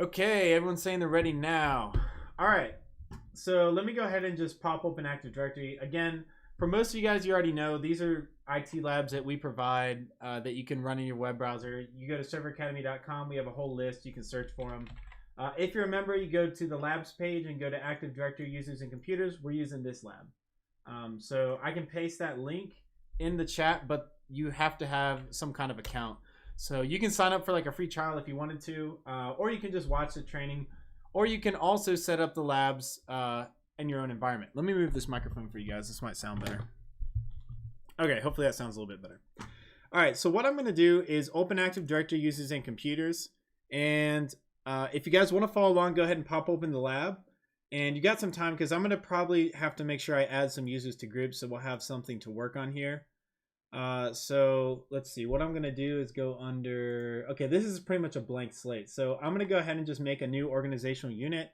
Okay, everyone's saying they're ready now. All right, so let me go ahead and just pop open Active Directory. Again, for most of you guys, you already know these are IT labs that we provide that you can run in your web browser. You go to serveracademy.com. We have a whole list. You can search for them. If you're a member, you go to the labs page and go to Active Directory users and computers. We're using this lab. So I can paste that link in the chat, but you have to have some kind of account. So you can sign up for like a free trial if you wanted to, or you can just watch the training, or you can also set up the labs in your own environment. Let me move this microphone for you guys. This might sound better. Okay, hopefully that sounds a little bit better. All right, so what I'm going to do is open Active Directory users and computers. And if you guys want to follow along, go ahead and pop open the lab. And you got some time because I'm going to probably have to make sure I add some users to groups, so we'll have something to work on here. So let's see, what I'm going to do is go under, okay, this is pretty much a blank slate. So I'm going to go ahead and just make a new organizational unit.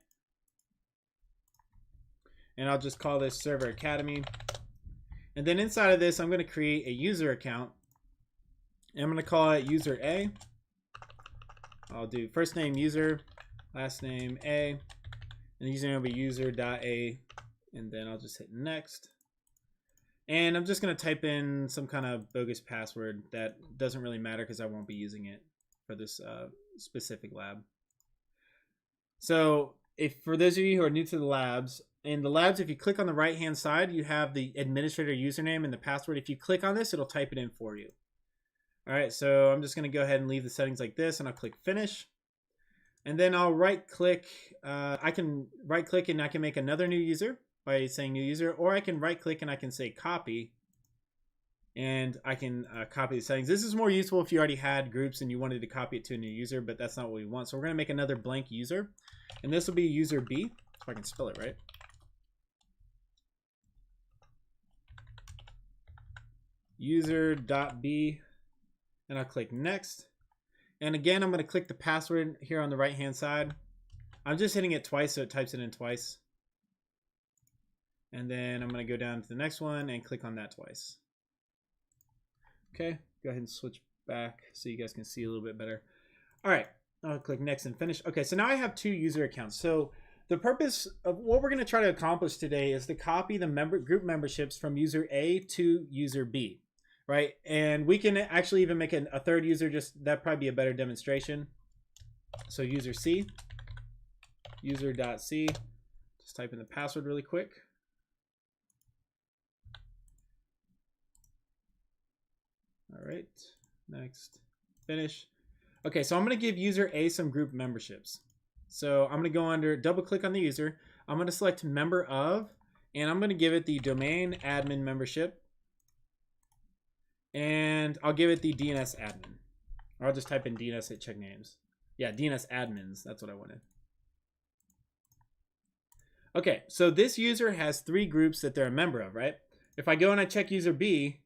And I'll just call this Server Academy. And then inside of this, I'm going to create a user account. And I'm going to call it user A. I'll do first name user, last name A. And the username will be user.a. And then I'll just hit next. And I'm just going to type in some kind of bogus password that doesn't really matter because I won't be using it for this specific lab. So if for those of you who are new to the labs, in the labs, if you click on the right hand side, you have the administrator username and the password. If you click on this, it'll type it in for you. All right, so I'm just going to go ahead and leave the settings like this, and I'll click finish. And then I'll right click. I can right click and I can make another new user by saying new user, or I can right click and I can say copy, and I can copy the settings. This is more useful if you already had groups and you wanted to copy it to a new user, but that's not what we want. So we're going to make another blank user, and this will be user B, if I can spell it right. User.b, and I'll click next. And again, I'm going to click the password here on the right hand side. I'm just hitting it twice so it types it in twice. And then I'm going to go down to the next one and click on that twice. Okay, go ahead and switch back so you guys can see a little bit better. All right, I'll click next and finish. Okay, so now I have two user accounts. So the purpose of what we're going to try to accomplish today is to copy the group memberships from user A to user B, right? And we can actually even make a third user, just that'd probably be a better demonstration. So user C, user.c, just type in the password really quick. All right, next, finish. Okay, so I'm going to give user A some group memberships. So I'm going to go under, double click on the user. I'm going to select member of, and I'm going to give it the domain admin membership. And I'll give it the DNS admin. Or I'll just type in DNS, hit check names. Yeah, DNS admins, that's what I wanted. Okay, so this user has 3 groups that they're a member of, right? If I go and I check user B,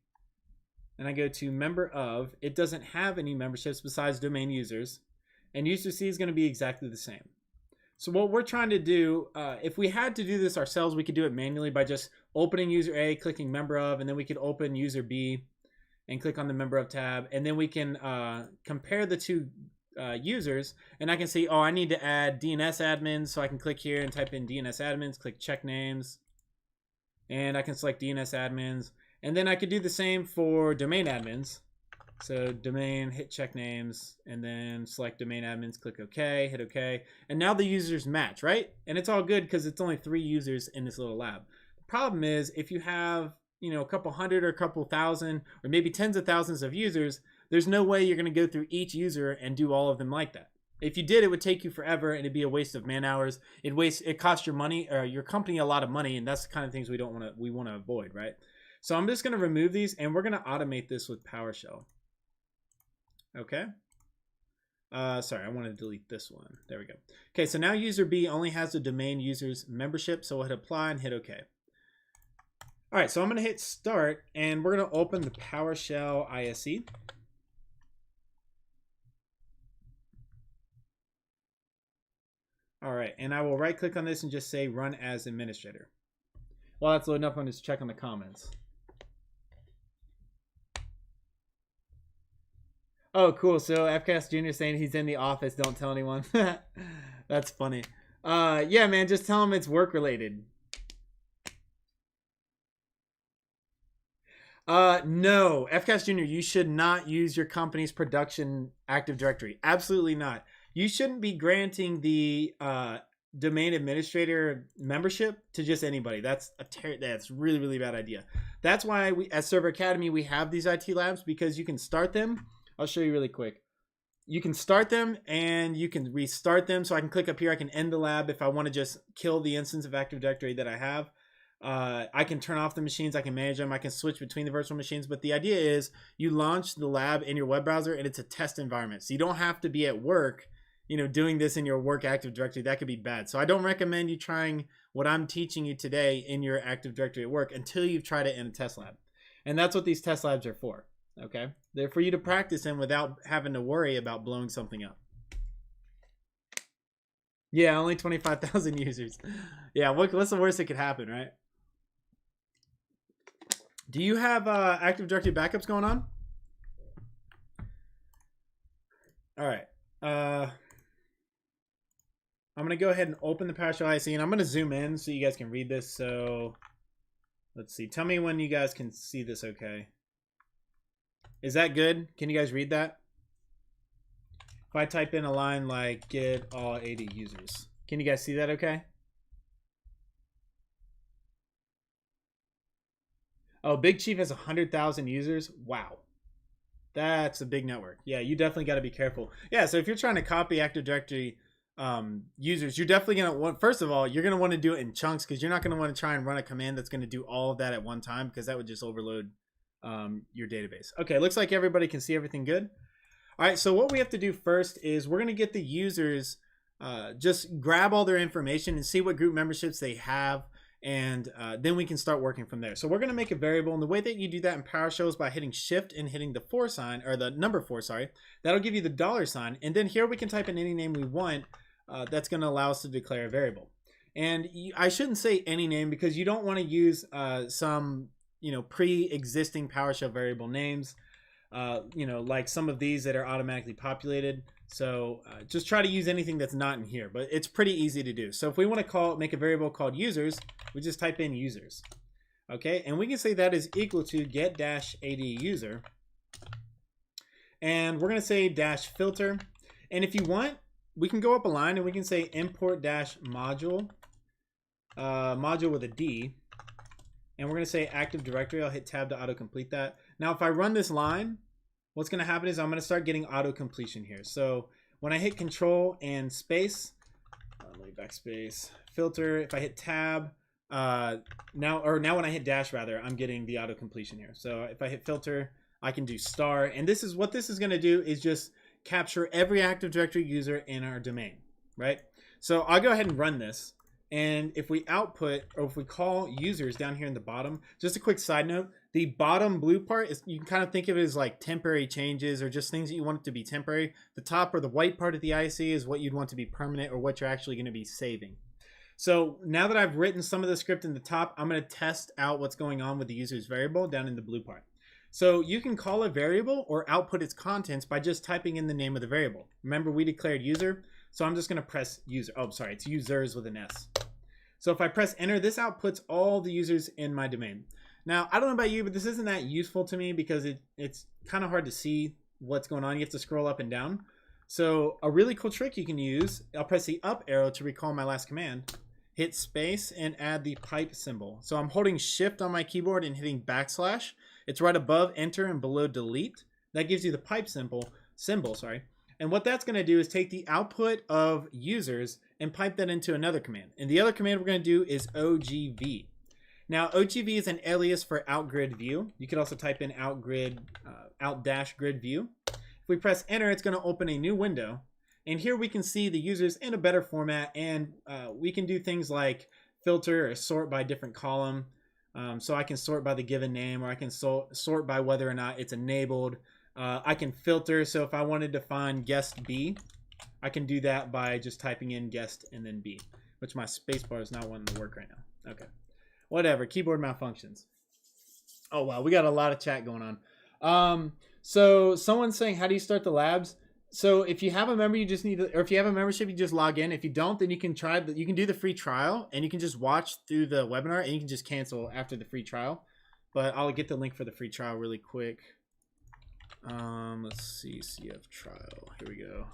and I go to member of, it doesn't have any memberships besides domain users, and user C is going to be exactly the same. So what we're trying to do, if we had to do this ourselves, we could do it manually by just opening user A, clicking member of, and then we could open user B and click on the member of tab, and then we can compare the two users, and I can see, oh, I need to add DNS admins, so I can click here and type in DNS admins, click check names, and I can select DNS admins. And then I could do the same for domain admins. So domain, hit check names, and then select domain admins, click OK, hit OK. And now the users match, right? And it's all good because it's only 3 users in this little lab. The problem is if you have, you know, a couple hundred or a couple thousand or maybe tens of thousands of users, there's no way you're going to go through each user and do all of them like that. If you did, it would take you forever and it'd be a waste of man hours. It costs your money or your company a lot of money, and that's the kind of things we want to avoid, right? So I'm just going to remove these, and we're going to automate this with PowerShell. Okay. Sorry, I want to delete this one. There we go. Okay, so now user B only has the domain users membership, so we'll hit apply and hit OK. All right, so I'm going to hit start, and we're going to open the PowerShell ISE. All right, and I will right click on this and just say run as administrator. While that's loading up, I'm just check on the comments. Oh, cool. So FCast Jr. saying he's in the office. Don't tell anyone. That's funny. Yeah, man, just tell them it's work related. No, FCAS Junior, you should not use your company's production Active Directory. Absolutely not. You shouldn't be granting the domain administrator membership to just anybody. That's really, really bad idea. That's why we at Server Academy we have these IT labs, because you can start them. I'll show you really quick. You can start them and you can restart them. So I can click up here. I can end the lab if I want to just kill the instance of Active Directory that I have. I can turn off the machines. I can manage them. I can switch between the virtual machines. But the idea is you launch the lab in your web browser and it's a test environment. So you don't have to be at work, doing this in your work Active Directory. That could be bad. So I don't recommend you trying what I'm teaching you today in your Active Directory at work until you've tried it in a test lab. And that's what these test labs are for. Okay, they're for you to practice in without having to worry about blowing something up. Yeah, only 25,000 users. Yeah, what's the worst that could happen, right? Do you have Active Directory backups going on? All right. I'm going to go ahead and open the PowerShell IC, and I'm going to zoom in so you guys can read this. So let's see. Tell me when you guys can see this okay. Is that good? Can you guys read that? If I type in a line like get all 80 users, can you guys see that okay? Oh, Big Chief has 100,000 users. Wow. That's a big network. Yeah, you definitely got to be careful. Yeah, so if you're trying to copy Active Directory users, you're definitely going to want, first of all, you're going to want to do it in chunks, because you're not going to want to try and run a command that's going to do all of that at one time, because that would just overload your database. Okay, looks like everybody can see everything good. All right, so what we have to do first is we're going to get the users, just grab all their information and see what group memberships they have, and then we can start working from there. So we're going to make a variable, and the way that you do that in PowerShell is by hitting Shift and hitting the $4 sign, or the number 4, sorry. That'll give you the $sign, and then here we can type in any name we want. That's going to allow us to declare a variable. And I shouldn't say any name, because you don't want to use some pre-existing PowerShell variable names, like some of these that are automatically populated. So just try to use anything that's not in here, but it's pretty easy to do. So if we want to make a variable called users, we just type in users. Okay, and we can say that is equal to get-ad user. And we're going to say -filter. And if you want, we can go up a line and we can say import-module, module with a D. And we're going to say Active Directory. I'll hit tab to autocomplete that. Now, if I run this line, what's going to happen is I'm going to start getting auto completion here. So when I hit Control and space, let me backspace, filter, if I hit tab, now when I hit dash rather, I'm getting the auto completion here. So if I hit filter, I can do star. And this is what this is going to do, is just capture every Active Directory user in our domain, right? So I'll go ahead and run this. And if we output, or if we call users down here in the bottom, just a quick side note, the bottom blue part is, you can kind of think of it as like temporary changes or just things that you want it to be temporary. The top or the white part of the IC is what you'd want to be permanent, or what you're actually going to be saving. So now that I've written some of the script in the top, I'm going to test out what's going on with the users variable down in the blue part. So you can call a variable or output its contents by just typing in the name of the variable. Remember, we declared user. So I'm just going to press user. Oh, sorry, it's users with an S. So if I press enter, this outputs all the users in my domain. Now, I don't know about you, but this isn't that useful to me, because it's kind of hard to see what's going on. You have to scroll up and down. So a really cool trick you can use, I'll press the up arrow to recall my last command, hit space, and add the pipe symbol. So I'm holding shift on my keyboard and hitting backslash. It's right above enter and below delete. That gives you the pipe symbol, sorry. And what that's going to do is take the output of users and pipe that into another command. And the other command we're going to do is OGV. Now, OGV is an alias for outgrid view. You could also type in outgrid, out-grid view. If we press enter, it's going to open a new window. And here we can see the users in a better format, and we can do things like filter or sort by different column. So I can sort by the given name, or I can sort by whether or not it's enabled. I can filter, so if I wanted to find guest B, I can do that by just typing in guest and then B, which my spacebar is not wanting to work right now. Okay, whatever, keyboard malfunctions. Oh wow, we got a lot of chat going on. So someone's saying, how do you start the labs? So if you have a member, you just need to, or if you have a membership, you just log in. If you don't, then you can try you can do the free trial and you can just watch through the webinar and you can just cancel after the free trial. But I'll get the link for the free trial really quick. Let's see, CF trial. Here we go.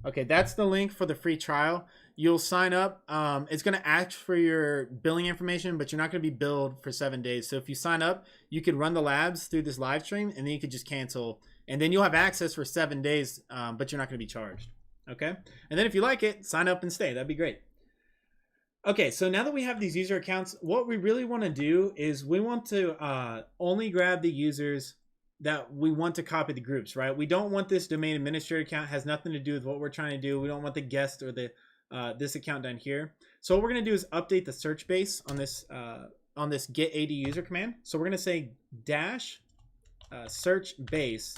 Okay, that's the link for the free trial. You'll sign up. It's going to ask for your billing information, but you're not going to be billed for 7 days. So if you sign up, you could run the labs through this live stream, and then you could just cancel. And then you'll have access for 7 days, but you're not going to be charged. Okay? And then if you like it, sign up and stay. That'd be great. Okay, so now that we have these user accounts, what we really want to do is we want to only grab the users that we want to copy the groups, right? We don't want this domain administrator account. It has nothing to do with what we're trying to do. We don't want the guest or the this account down here. So what we're going to do is update the search base on this get AD user command. So we're going to say dash search base,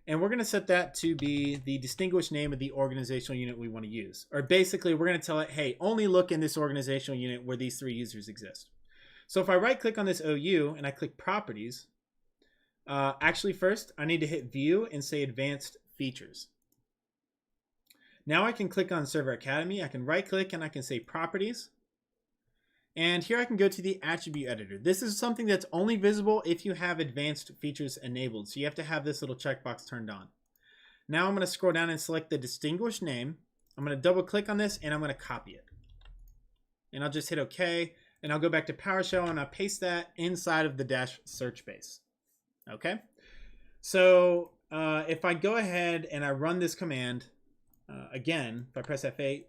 and we're going to set that to be the distinguished name of the organizational unit we want to use. Or basically, we're going to tell it, hey, only look in this organizational unit where these 3 users exist. So if I right click on this OU and I click properties, actually first I need to hit view and say advanced features. Now I can click on Server Academy. I can right click and I can say properties. And here I can go to the attribute editor. This is something that's only visible if you have advanced features enabled. So you have to have this little checkbox turned on. Now I'm going to scroll down and select the distinguished name. I'm going to double click on this and I'm going to copy it. And I'll just hit OK. And I'll go back to PowerShell and I'll paste that inside of the dash search base. Okay. So if I go ahead and I run this command again, if I press F8,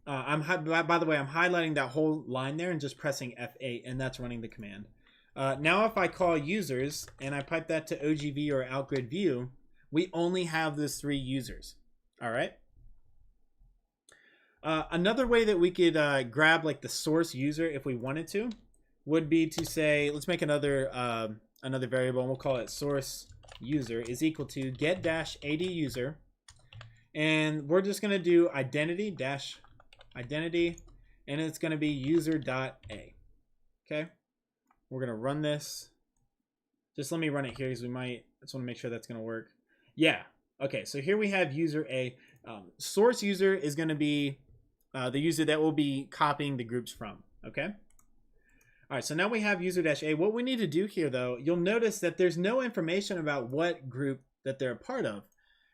by the way, I'm highlighting that whole line there and just pressing F8, and that's running the command. Now if I call users and I pipe that to OGV or outgrid view, we only have those 3 users. All right. Another way that we could grab like the source user if we wanted to would be to say, let's make another variable and we'll call it source user is equal to get dash AD user. And we're just going to do identity dash identity, and it's going to be user.a. Okay. We're going to run this. Just let me run it here because I just want to make sure that's going to work. Yeah. Okay. So here we have user A. Source user is going to be the user that we'll be copying the groups from. Okay. All right. So now we have user-a. What we need to do here, though, you'll notice that there's no information about what group that they're a part of.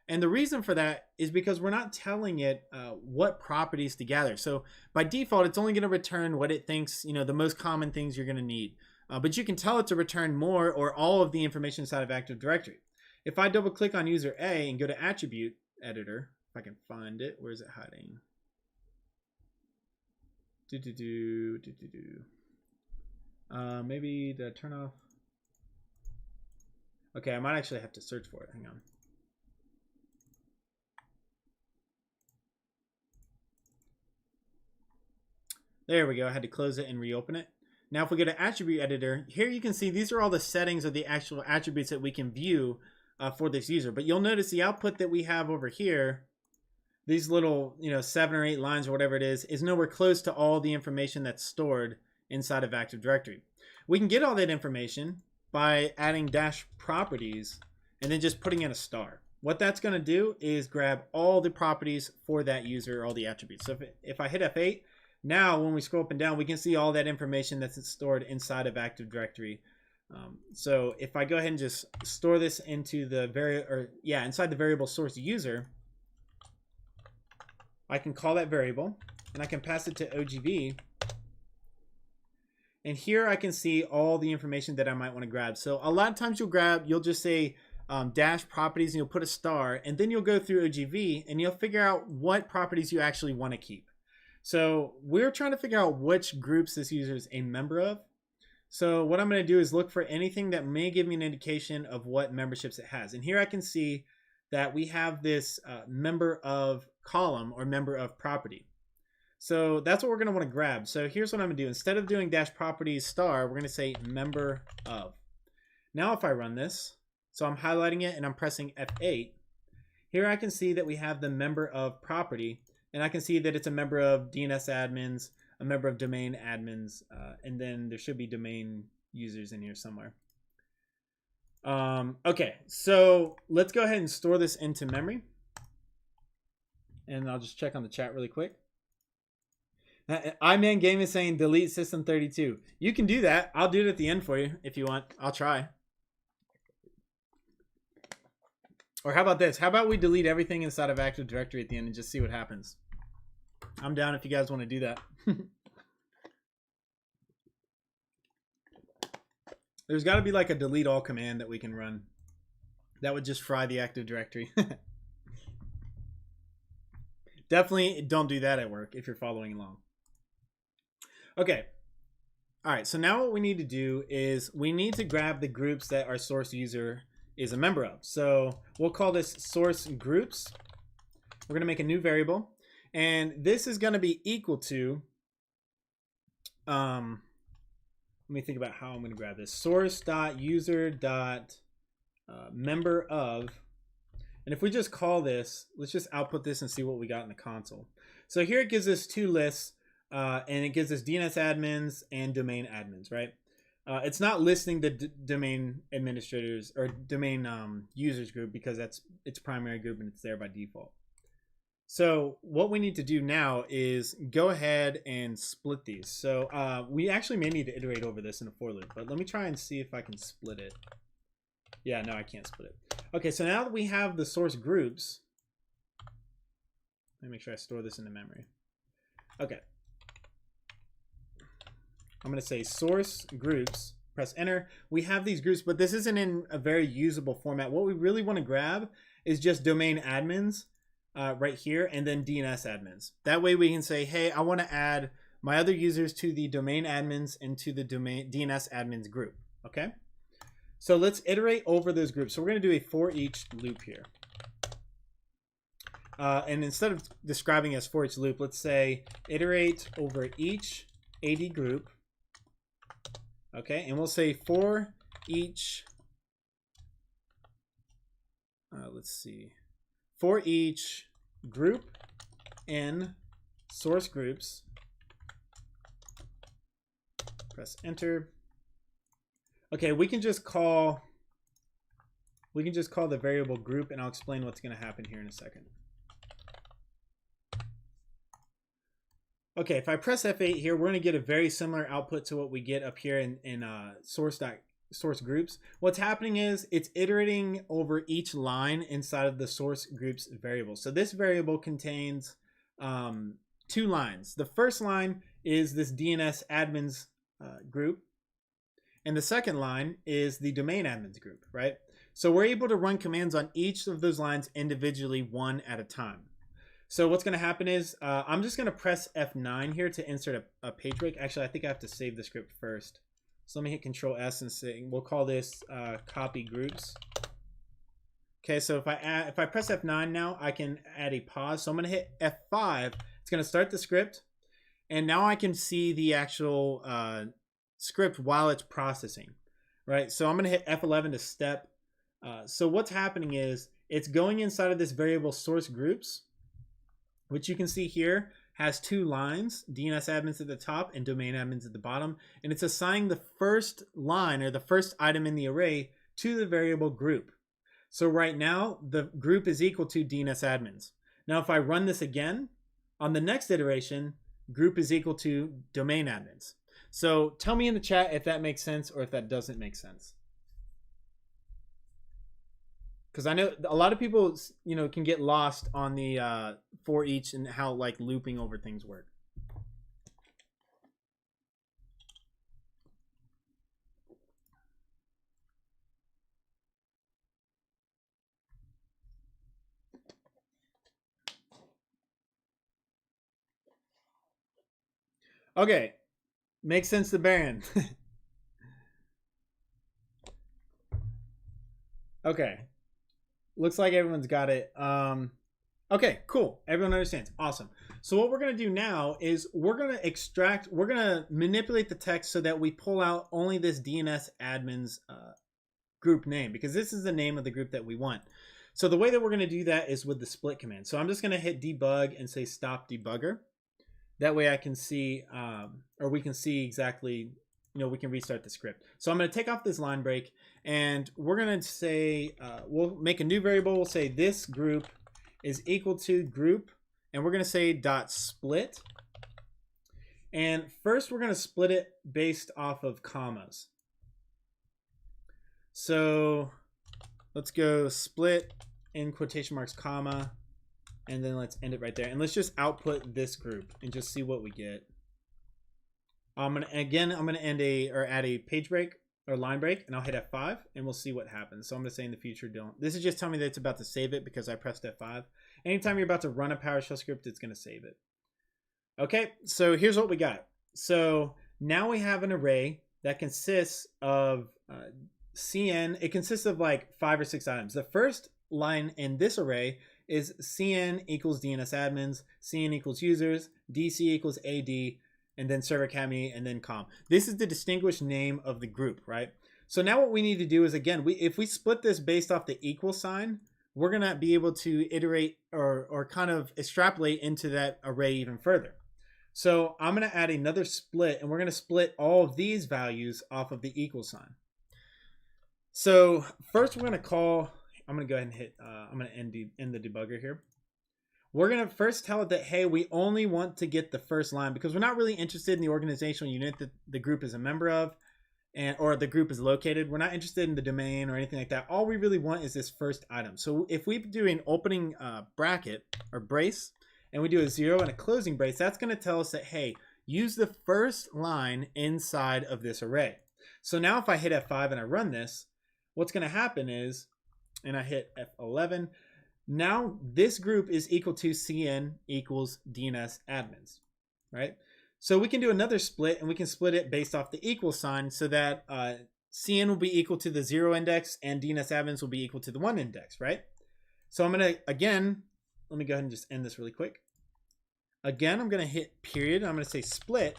And the reason for that is because we're not telling it what properties to gather. So by default, it's only going to return what it thinks, the most common things you're going to need. But you can tell it to return more or all of the information inside of Active Directory. If I double click on user A and go to attribute editor, if I can find it, where is it hiding? Maybe did I turn off? Okay, I might actually have to search for it. Hang on. There we go. I had to close it and reopen it. Now if we go to attribute editor, here you can see these are all the settings of the actual attributes that we can view for this user. But you'll notice the output that we have over here, these little 7 or 8 lines or whatever it is nowhere close to all the information that's stored inside of Active Directory. We can get all that information by adding dash properties and then just putting in a star. What that's going to do is grab all the properties for that user, all the attributes. So if I hit F8, now when we scroll up and down, we can see all that information that's stored inside of Active Directory. So if I go ahead and just store this into the inside the variable source user, I can call that variable and I can pass it to OGV. And here I can see all the information that I might want to grab. So a lot of times you'll just say dash properties and you'll put a star, and then you'll go through OGV and you'll figure out what properties you actually want to keep. So we're trying to figure out which groups this user is a member of. So what I'm going to do is look for anything that may give me an indication of what memberships it has. And here I can see that we have this member of column or member of property. So that's what we're going to want to grab. So here's what I'm going to do. Instead of doing dash properties star, we're going to say member of. Now if I run this, so I'm highlighting it and I'm pressing F8, here I can see that we have the member of property, and I can see that it's a member of DNS admins, a member of domain admins, and then there should be domain users in here somewhere. Okay, so let's go ahead and store this into memory. And I'll just check on the chat really quick. iMan Game is saying delete system32. You can do that. I'll do it at the end for you if you want. I'll try. Or how about this? How about we delete everything inside of Active Directory at the end and just see what happens? I'm down if you guys want to do that. There's got to be like a delete all command that we can run. That would just fry the Active Directory. Definitely don't do that at work if you're following along. Okay. All right. So now what we need to do is we need to grab the groups that our source user is a member of. So we'll call this source groups. We're going to make a new variable. And this is going to be equal to, let me think about how I'm going to grab this. Source.user.member of. And if we just call this, let's just output this and see what we got in the console. So here it gives us two lists, and it gives us DNS admins and domain admins, right? It's not listing the domain administrators or domain users group because that's its primary group and it's there by default. So what we need to do now is go ahead and split these. So we actually may need to iterate over this in a for loop, but let me try and see if I can split it. Yeah, no, I can't split it. Okay, so now that we have the source groups, let me make sure I store this into memory. Okay. I'm going to say source groups, press enter. We have these groups, but this isn't in a very usable format. What we really want to grab is just domain admins right here and then DNS admins. That way we can say, hey, I want to add my other users to the domain admins and to the domain DNS admins group. Okay. So let's iterate over those groups. So we're going to do a for each loop here. And instead of describing as for each loop, let's say iterate over each AD group. Okay, and we'll say for each, let's see, for each group in source groups, press enter. Okay, we can just call the variable group, and I'll explain what's going to happen here in a second. Okay, if I press F8 here, we're going to get a very similar output to what we get up here in source groups. What's happening is it's iterating over each line inside of the source groups variable. So this variable contains two lines. The first line is this DNS admins group. And the second line is the domain admins group, right? So we're able to run commands on each of those lines individually, one at a time. So what's going to happen is I'm just going to press F9 here to insert a page break. Actually, I think I have to save the script first. So let me hit Control S and say, we'll call this copy groups. Okay, so if I press F9 now, I can add a pause. So I'm going to hit F5. It's going to start the script. And now I can see the actual script while it's processing, right? So I'm going to hit F11 to step. So what's happening is it's going inside of this variable source groups, which you can see here has two lines, DNS admins at the top and domain admins at the bottom. And it's assigning the first line or the first item in the array to the variable group. So right now the group is equal to DNS admins. Now, if I run this again on the next iteration, group is equal to domain admins. So tell me in the chat if that makes sense or if that doesn't make sense. Because I know a lot of people, you know, can get lost on the for each and how like looping over things work. Okay, makes sense to Baron. Okay. Looks like everyone's got it. Okay, cool. Everyone understands. Awesome. So what we're going to do now is we're going to manipulate the text so that we pull out only this DNS admins group name, because this is the name of the group that we want. So the way that we're going to do that is with the split command. So I'm just going to hit debug and say stop debugger. That way I can see, or we can see exactly we can restart the script. So I'm going to take off this line break, and we're going to say, we'll make a new variable. We'll say this group is equal to group, and we're going to say dot split. And first we're going to split it based off of commas. So let's go split in quotation marks, comma, and then let's end it right there. And let's just output this group and just see what we get. I'm gonna end add a page break or line break, and I'll hit F5 and we'll see what happens. So I'm gonna say in the future, don't. This is just telling me that it's about to save it because I pressed F5. Anytime you're about to run a PowerShell script, it's gonna save it. Okay, so here's what we got. So now we have an array that consists of CN. It consists of like 5 or 6 items. The first line in this array is CN equals DNS admins, CN equals users, DC equals AD, and then server academy, and then com. This is the distinguished name of the group, right? So now what we need to do is, again, if we split this based off the equal sign, we're gonna be able to iterate or kind of extrapolate into that array even further. So I'm gonna add another split, and we're gonna split all of these values off of the equal sign. So first we're gonna call, I'm gonna go ahead and hit, I'm gonna end the debugger here. We're gonna first tell it that, hey, we only want to get the first line because we're not really interested in the organizational unit that the group is a member of, or the group is located. We're not interested in the domain or anything like that. All we really want is this first item. So if we do an opening bracket or brace, and we do a 0 and a closing brace, that's gonna tell us that, hey, use the first line inside of this array. So now if I hit F5 and I run this, what's gonna happen is, and I hit F11, now this group is equal to CN equals DNS admins, right? So we can do another split, and we can split it based off the equal sign so that CN will be equal to the 0 index and DNS admins will be equal to the 1 index, right? So I'm gonna, again, let me go ahead and just end this really quick. Again, I'm gonna hit period, and I'm gonna say split,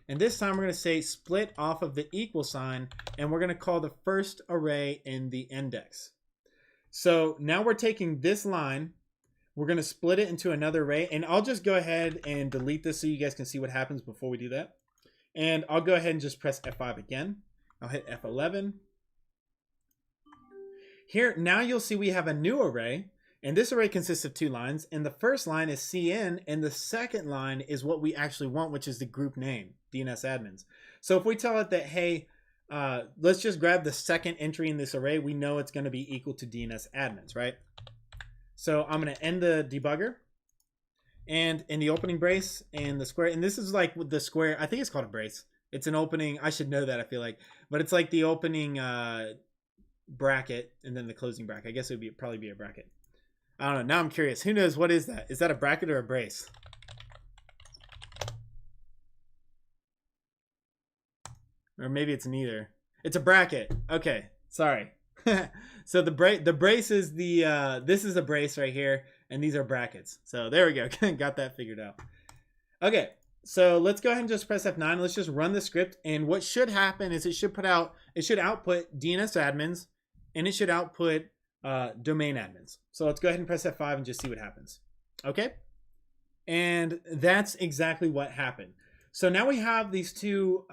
and this time we're gonna say split off of the equal sign, and we're gonna call the first array in the index. So now we're taking this line, we're gonna split it into another array, and I'll just go ahead and delete this so you guys can see what happens before we do that. And I'll go ahead and just press F5 again. I'll hit F11. Here, now you'll see we have a new array, and this array consists of 2 lines, and the first line is CN, and the second line is what we actually want, which is the group name, DNS admins. So if we tell it that, hey, let's just grab the second entry in this array, we know it's going to be equal to DNS admins, right? So I'm going to end the debugger, and in the opening brace and the square, and this is like with the square, I think it's called a brace. It's an opening, I should know that, I feel like, but it's like the opening bracket and then the closing bracket. I guess it would probably be a bracket. I don't know. Now I'm curious. Who knows? What is that? Is that a bracket or a brace? Or maybe it's neither. It's a bracket. Okay. Sorry. So the brace is the, this is a brace right here, and these are brackets. So there we go. Got that figured out. Okay. So let's go ahead and just press F9. Let's just run the script. And what should happen is it should output DNS admins, and it should output domain admins. So let's go ahead and press F5 and just see what happens. Okay. And that's exactly what happened. So now we have these two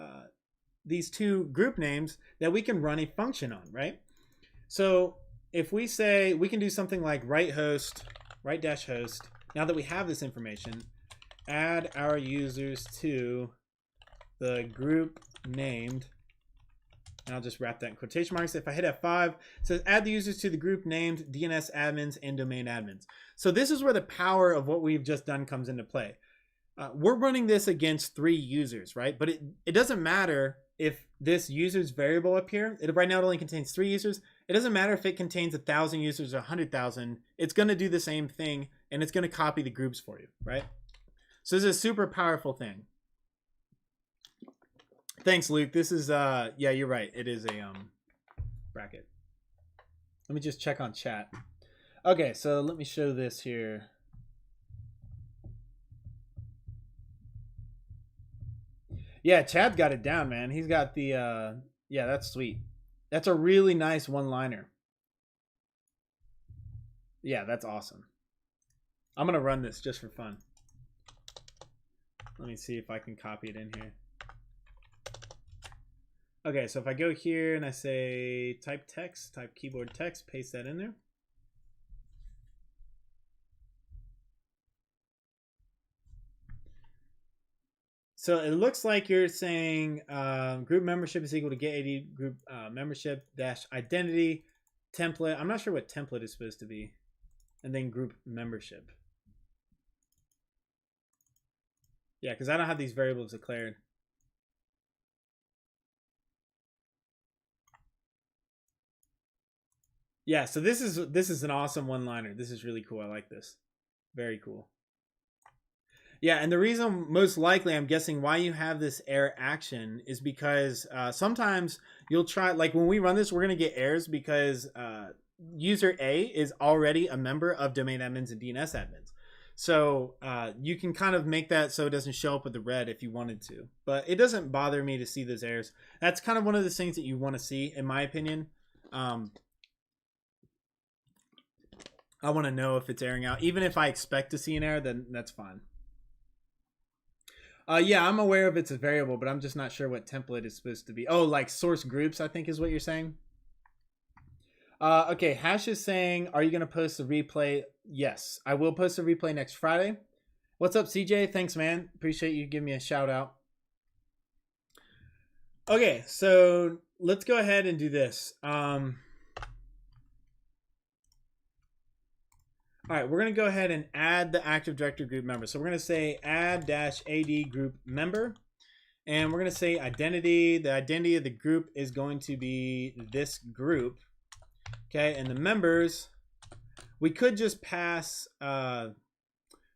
group names that we can run a function on, right? So if we say, we can do something like write-host, write-host, now that we have this information, add our users to the group named, and I'll just wrap that in quotation marks. If I hit F5, it says add the users to the group named DNS admins and domain admins. So this is where the power of what we've just done comes into play. We're running this against 3 users, right? But it doesn't matter if this users variable up here, right now it only contains 3 users. It doesn't matter if it contains 1,000 users or 100,000. It's going to do the same thing, and it's going to copy the groups for you, right? So this is a super powerful thing. Thanks, Luke. This is, yeah, you're right. It is a bracket. Let me just check on chat. Okay, so let me show this here. Yeah, Chad got it down, man. He's got the, yeah, that's sweet. That's a really nice one-liner. Yeah, that's awesome. I'm going to run this just for fun. Let me see if I can copy it in here. Okay, so if I go here and I say type text, type keyboard text, paste that in there. So it looks like you're saying group membership is equal to get AD group membership dash identity template. I'm not sure what template is supposed to be. And then group membership. Yeah, because I don't have these variables declared. Yeah, so this is an awesome one-liner. This is really cool. I like this. Very cool. Yeah, and the reason most likely I'm guessing why you have this error action is because sometimes you'll try, like when we run this, we're going to get errors because user A is already a member of domain admins and DNS admins. So you can kind of make that so it doesn't show up with the red if you wanted to. But it doesn't bother me to see those errors. That's kind of one of the things that you want to see, in my opinion. I want to know if it's airing out. Even if I expect to see an error, then that's fine. Yeah, I'm aware of it's a variable, but I'm just not sure what template is supposed to be. Oh, like source groups, I think is what you're saying. Okay, Hash is saying, are you going to post a replay? Yes, I will post a replay next Friday. What's up, CJ? Thanks, man. Appreciate you giving me a shout out. Okay, so let's go ahead and do this. All right, we're going to go ahead and add the Active Directory group member. So we're going to say add-AD group member. And we're going to say identity. The identity of the group is going to be this group. Okay, and the members, we could just pass,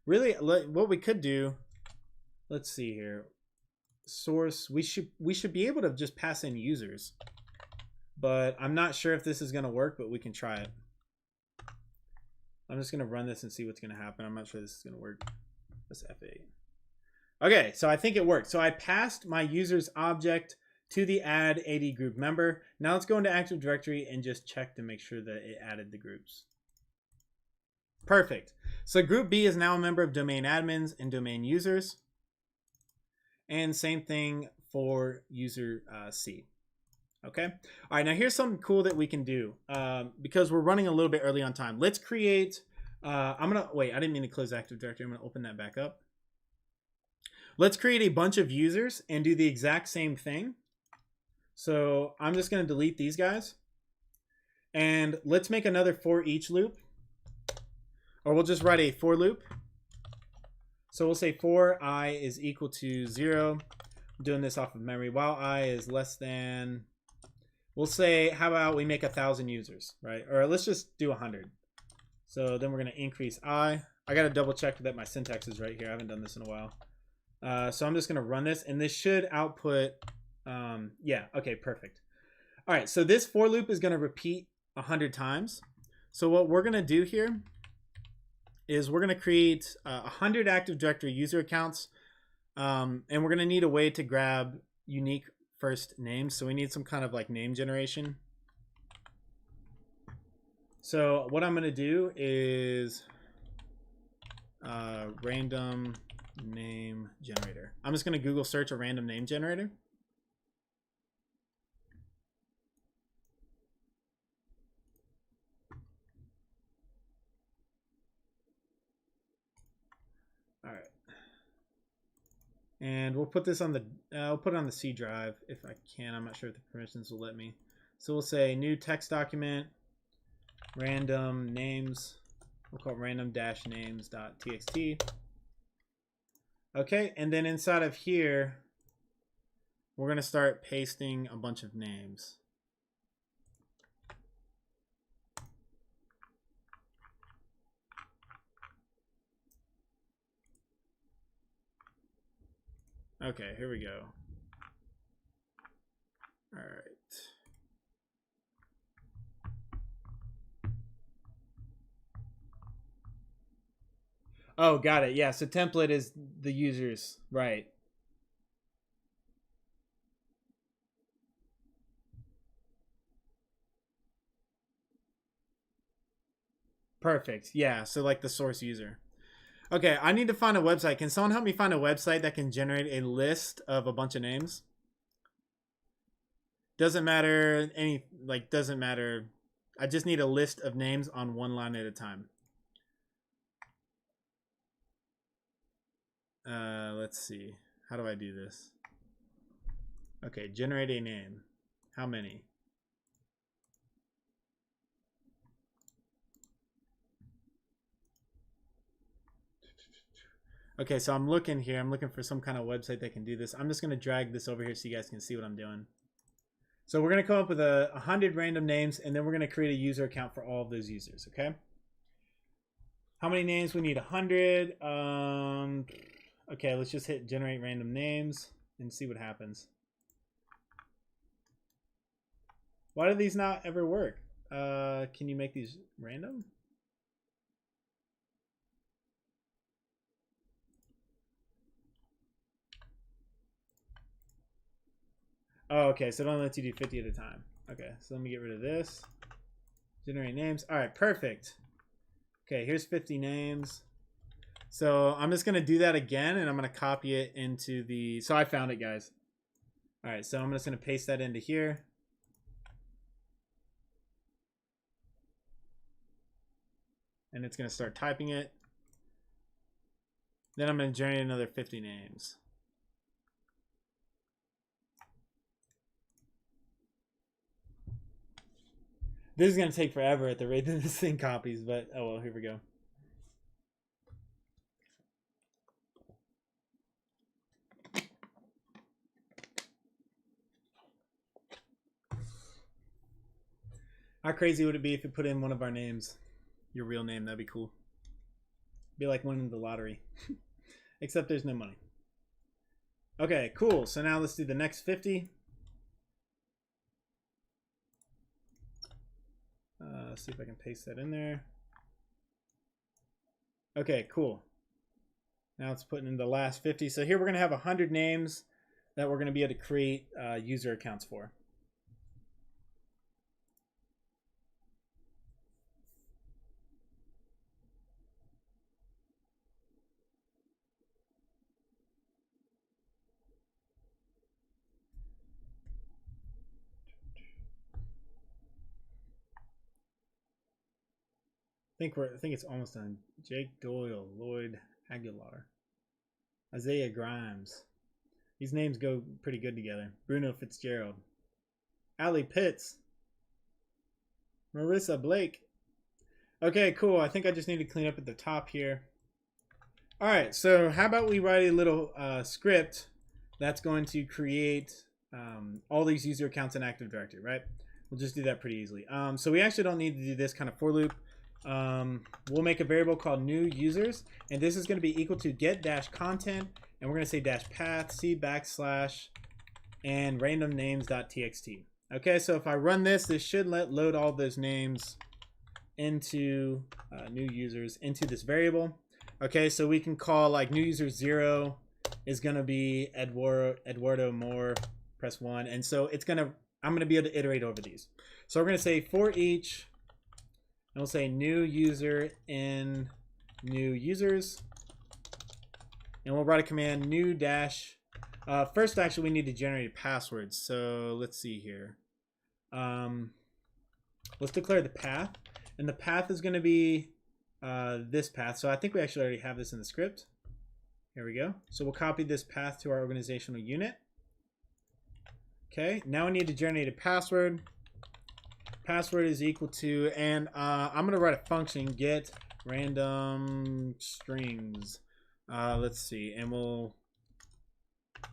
really, what we could do, let's see here. Source, we should be able to just pass in users. But I'm not sure if this is going to work, but we can try it. I'm just going to run this and see what's going to happen. I'm not sure this is going to work. Let's F8. Okay, so I think it worked. So I passed my users object to the add AD group member. Now let's go into Active Directory and just check to make sure that it added the groups. Perfect. So group B is now a member of domain admins and domain users. And same thing for user C. Okay. All right. Now here's something cool that we can do because we're running a little bit early on time. Let's create. I'm going to wait. I didn't mean to close Active Directory. I'm going to open that back up. Let's create a bunch of users and do the exact same thing. So I'm just going to delete these guys. And let's make another for each loop. Or we'll just write a for loop. So we'll say for I is equal to 0. I'm doing this off of memory. While I is less than... We'll say, how about we make 1,000 users, right? Or let's just do 100. So then we're going to increase I. I got to double check that my syntax is right here. I haven't done this in a while. So I'm just going to run this, and this should output, yeah, okay, perfect. All right, so this for loop is going to repeat 100 times. So what we're going to do here is we're going to create 100 Active Directory user accounts, and we're going to need a way to grab unique first names. So we need some kind of like name generation. So what I'm going to do is random name generator. I'm just going to Google search a random name generator. All right. And we'll put this on the, I'll put it on the C drive if I can. I'm not sure if the permissions will let me. So we'll say new text document, random names. We'll call it random-names.txt. Okay, and then inside of here, we're going to start pasting a bunch of names. Okay, here we go. All right. Oh, got it. Yeah, so template is the users, right? Perfect. Yeah, so like the source user. Okay, I need to find a website. Can someone help me find a website that can generate a list of a bunch of names? Doesn't matter doesn't matter. I just need a list of names on one line at a time. Let's see. How do I do this? Okay, generate a name. How many? Okay, so I'm looking here. I'm looking for some kind of website that can do this. I'm just going to drag this over here so you guys can see what I'm doing. So we're going to come up with 100 random names, and then we're going to create a user account for all of those users, okay? How many names? We need 100. Okay, let's just hit generate random names and see what happens. Why do these not ever work? Can you make these random? Oh, okay, so it only lets you do 50 at a time. Okay, so let me get rid of this. Generate names. All right, perfect. Okay, here's 50 names. So I'm just going to do that again, and I'm going to copy it into the... So I found it, guys. All right, so I'm just going to paste that into here. And it's going to start typing it. Then I'm going to generate another 50 names. This is going to take forever at the rate that this thing copies, but oh well, here we go. How crazy would it be if you put in one of our names? Your real name, that'd be cool. Be like winning the lottery. Except there's no money. Okay, cool. So now let's do the next 50. See if I can paste that in there. Okay, cool. Now it's putting in the last 50. So here we're going to have 100 names that we're going to be able to create user accounts for. I think it's almost done. Jake Doyle, Lloyd Aguilar, Isaiah Grimes. These names go pretty good together. Bruno Fitzgerald, Allie Pitts, Marissa Blake. Okay, cool. I think I just need to clean up at the top here. All right, so how about we write a little script that's going to create all these user accounts in Active Directory, right? We'll just do that pretty easily. So we actually don't need to do this kind of for loop. We'll make a variable called new users, and this is going to be equal to get dash content, and we're going to say dash path c backslash and random names.txt. Okay, so if I run this, this should load all those names into new users into this variable. Okay, so we can call like new user 0 is going to be Eduardo Moore, press 1, and so it's going to, I'm going to be able to iterate over these. So we're going to say for each, and we'll say new user in new users, and we'll write a command new dash. First, actually, we need to generate a password. So let's see here. Let's declare the path, and the path is going to be this path. So I think we actually already have this in the script. Here we go. So we'll copy this path to our organizational unit. Okay, now we need to generate a password. Password is equal to, and I'm going to write a function, get random strings. Let's see, and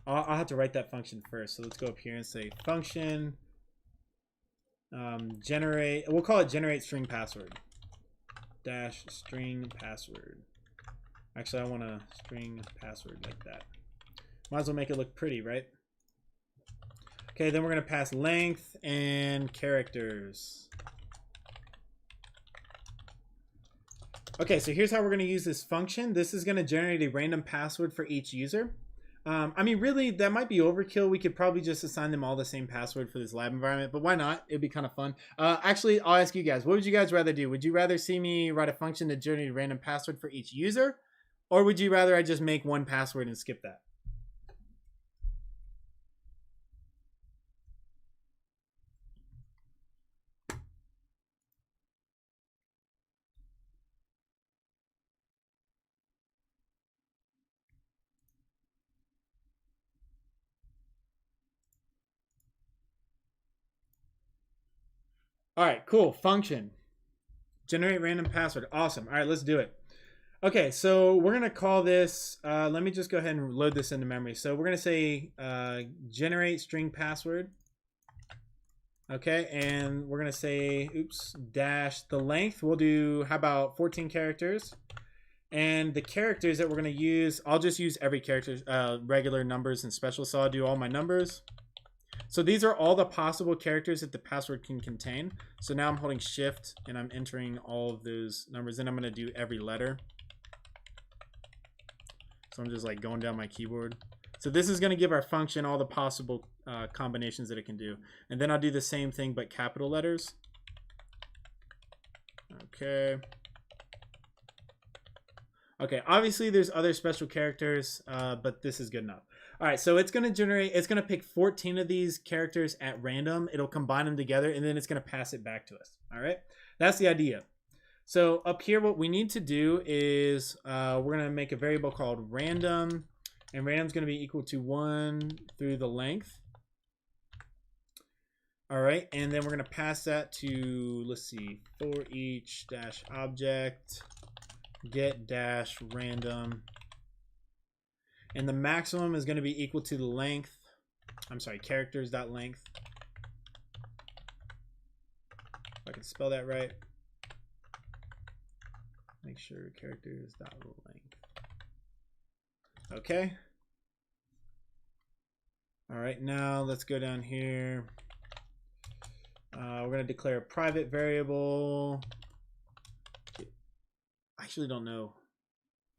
I'll have to write that function first. So let's go up here and say function generate, we'll call it generate string password dash string password. Actually, I want a string password like that. Might as well make it look pretty, right? Okay, then we're going to pass length and characters. Okay, so here's how we're going to use this function. This is going to generate a random password for each user. I mean, really, that might be overkill. We could probably just assign them all the same password for this lab environment, but why not? It'd be kind of fun. Actually, I'll ask you guys, what would you guys rather do? Would you rather see me write a function to generate a random password for each user? Or would you rather I just make one password and skip that? All right, cool. Function. Generate random password. Awesome. All right, let's do it. Okay, so we're going to call this, let me just go ahead and load this into memory. So we're going to say generate string password. Okay, and we're going to say, oops, dash the length. We'll do, how about 14 characters? And the characters that we're going to use, I'll just use every character, regular numbers and special. So I'll do all my numbers. So these are all the possible characters that the password can contain. So now I'm holding shift and I'm entering all of those numbers. Then I'm going to do every letter. So I'm just like going down my keyboard. So this is going to give our function all the possible combinations that it can do. And then I'll do the same thing but capital letters. Okay. Okay, obviously there's other special characters, but this is good enough. All right, so it's going to generate, it's going to pick 14 of these characters at random. It'll combine them together, and then it's going to pass it back to us. All right, that's the idea. So up here, what we need to do is we're going to make a variable called random, and random is going to be equal to 1 through the length. All right, and then we're going to pass that to, let's see, for each dash object get dash random, and the maximum is going to be equal to the length. I'm sorry, characters dot length. If I can spell that right. Make sure characters dot length. Okay. All right, now let's go down here. We're going to declare a private variable. I actually don't know.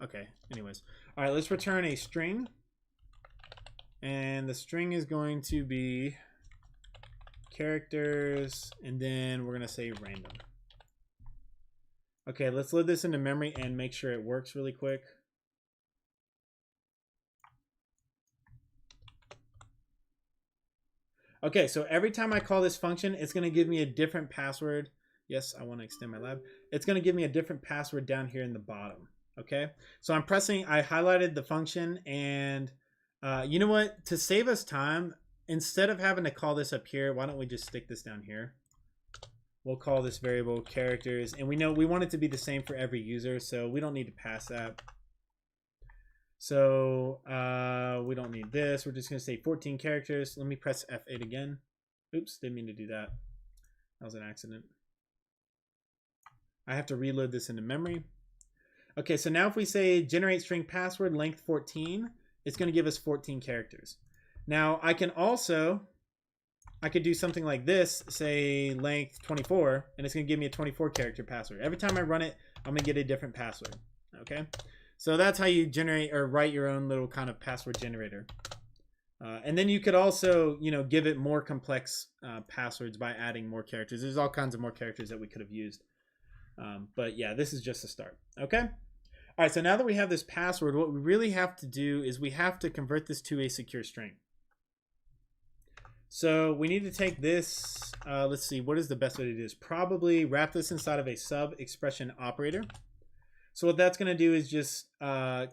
Okay, anyways. All right, let's return a string. And the string is going to be characters, and then we're going to say random. Okay, let's load this into memory and make sure it works really quick. Okay, so every time I call this function, it's going to give me a different password. Yes, I want to extend my lab. It's going to give me a different password down here in the bottom. Okay, so I'm pressing, I highlighted the function, and you know what? To save us time, instead of having to call this up here, why don't we just stick this down here? We'll call this variable characters, and we know we want it to be the same for every user, so we don't need to pass that. So we don't need this. We're just going to say 14 characters. Let me press F8 again. Oops, didn't mean to do that. That was an accident. I have to reload this into memory. Okay, so now if we say generate string password length 14, it's going to give us 14 characters. Now I can also, I could do something like this, say length 24, and it's going to give me a 24 character password. Every time I run it, I'm going to get a different password. Okay, so that's how you generate or write your own little kind of password generator. And then you could also, you know, give it more complex passwords by adding more characters. There's all kinds of more characters that we could have used. But yeah, this is just a start. Okay. All right, so now that we have this password, what we really have to do is we have to convert this to a secure string. So we need to take this, let's see, what is the best way to do this? Probably wrap this inside of a sub expression operator. So what that's going to do is just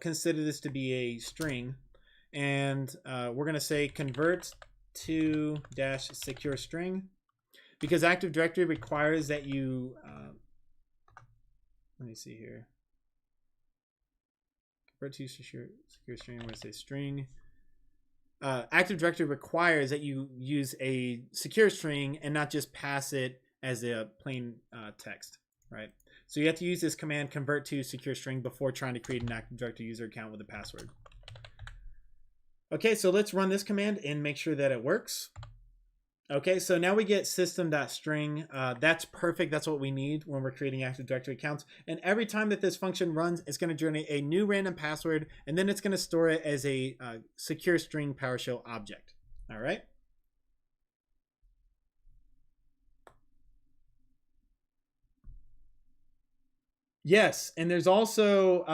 consider this to be a string, and we're going to say convert to dash secure string, because Active Directory requires that you, let me see here. Convert to secure string. I'm going to say string. Active Directory requires that you use a secure string and not just pass it as a plain text, right? So you have to use this command convert to secure string before trying to create an Active Directory user account with a password. Okay, so let's run this command and make sure that it works. Okay, so now we get system.string. That's perfect. That's what we need when we're creating Active Directory accounts. And every time that this function runs, it's going to generate a new random password, and then it's going to store it as a secure string PowerShell object. All right. Yes, and there's also,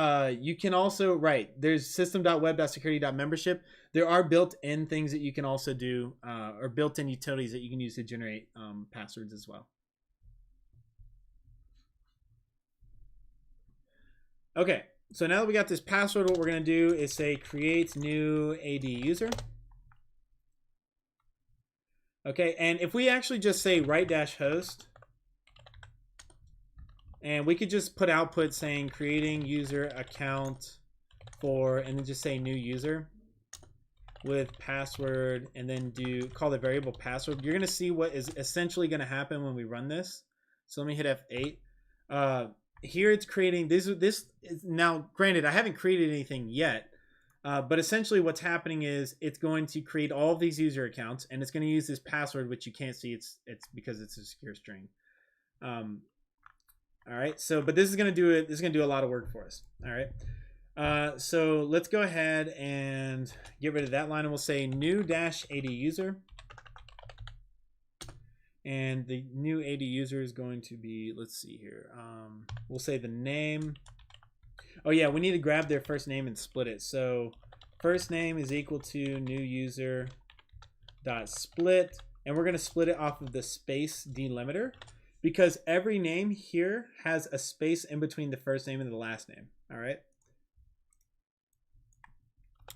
you can also, right, there's system.web.security.membership. There are built-in things that you can also do, or built-in utilities that you can use to generate passwords as well. Okay, so now that we got this password, what we're going to do is say create new AD user. Okay, and if we actually just say right-host, And we could just put output saying creating user account for, and then just say new user with password, and then call the variable password. You're going to see what is essentially going to happen when we run this. So let me hit F8. Here it's creating this is now, granted, I haven't created anything yet, but essentially what's happening is it's going to create all of these user accounts, and it's going to use this password, which you can't see. It's because it's a secure string. All right. So, but this is going to do it. This is going to do a lot of work for us. All right. So let's go ahead and get rid of that line, and we'll say new -AD user. And the new AD user is going to be, let's see here. We'll say the name. Oh yeah, we need to grab their first name and split it. So first name is equal to new user dot split, and we're going to split it off of the space delimiter, because every name here has a space in between the first name and the last name. All right.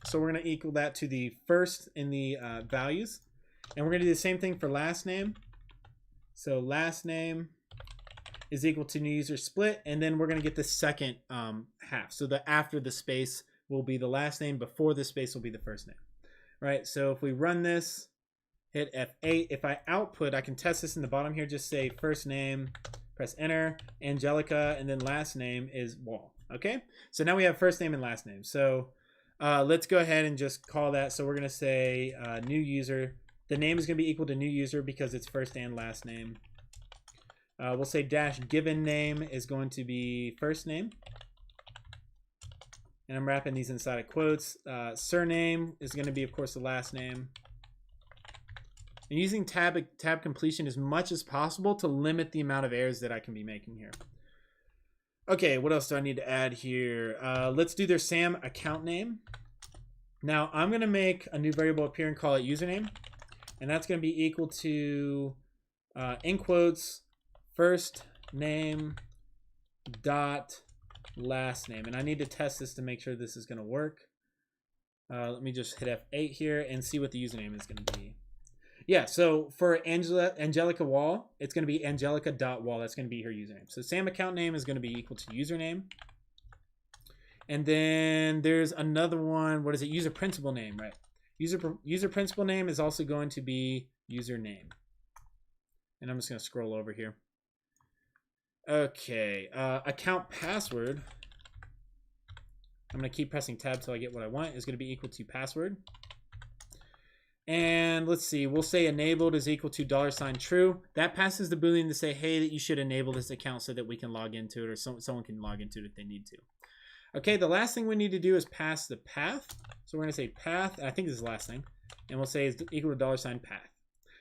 So we're going to equal that to the first in the values. And we're going to do the same thing for last name. So last name is equal to new user split. And then we're going to get the second half. So the after the space will be the last name. Before the space will be the first name. Right. So if we run this, hit F8. If I output, I can test this in the bottom here. Just say first name, press enter, Angelica, and then last name is Wall. Okay. So now we have first name and last name. So let's go ahead and just call that. So we're going to say new user. The name is going to be equal to new user because it's first and last name. We'll say dash given name is going to be first name. And I'm wrapping these inside of quotes. Surname is going to be, of course, the last name. And using tab completion as much as possible to limit the amount of errors that I can be making here. Okay, what else do I need to add here? Let's do their SAM account name. Now I'm going to make a new variable up here and call it username. And that's going to be equal to, in quotes, first name dot last name. And I need to test this to make sure this is going to work. Let me just hit F8 here and see what the username is going to be. Yeah, so for Angelica Wall, it's going to be angelica.wall. That's going to be her username. So SAM account name is going to be equal to username. And then there's another one. What is it? User principal name, right? User principal name is also going to be username. And I'm just going to scroll over here. Okay, account password. I'm going to keep pressing tab till I get what I want. Is going to be equal to password. And let's see, we'll say enabled is equal to $true. That passes the Boolean to say, hey, that you should enable this account so that we can log into it, or someone can log into it if they need to. Okay, the last thing we need to do is pass the path. So we're going to say path, I think this is the last thing, and we'll say is equal to $path.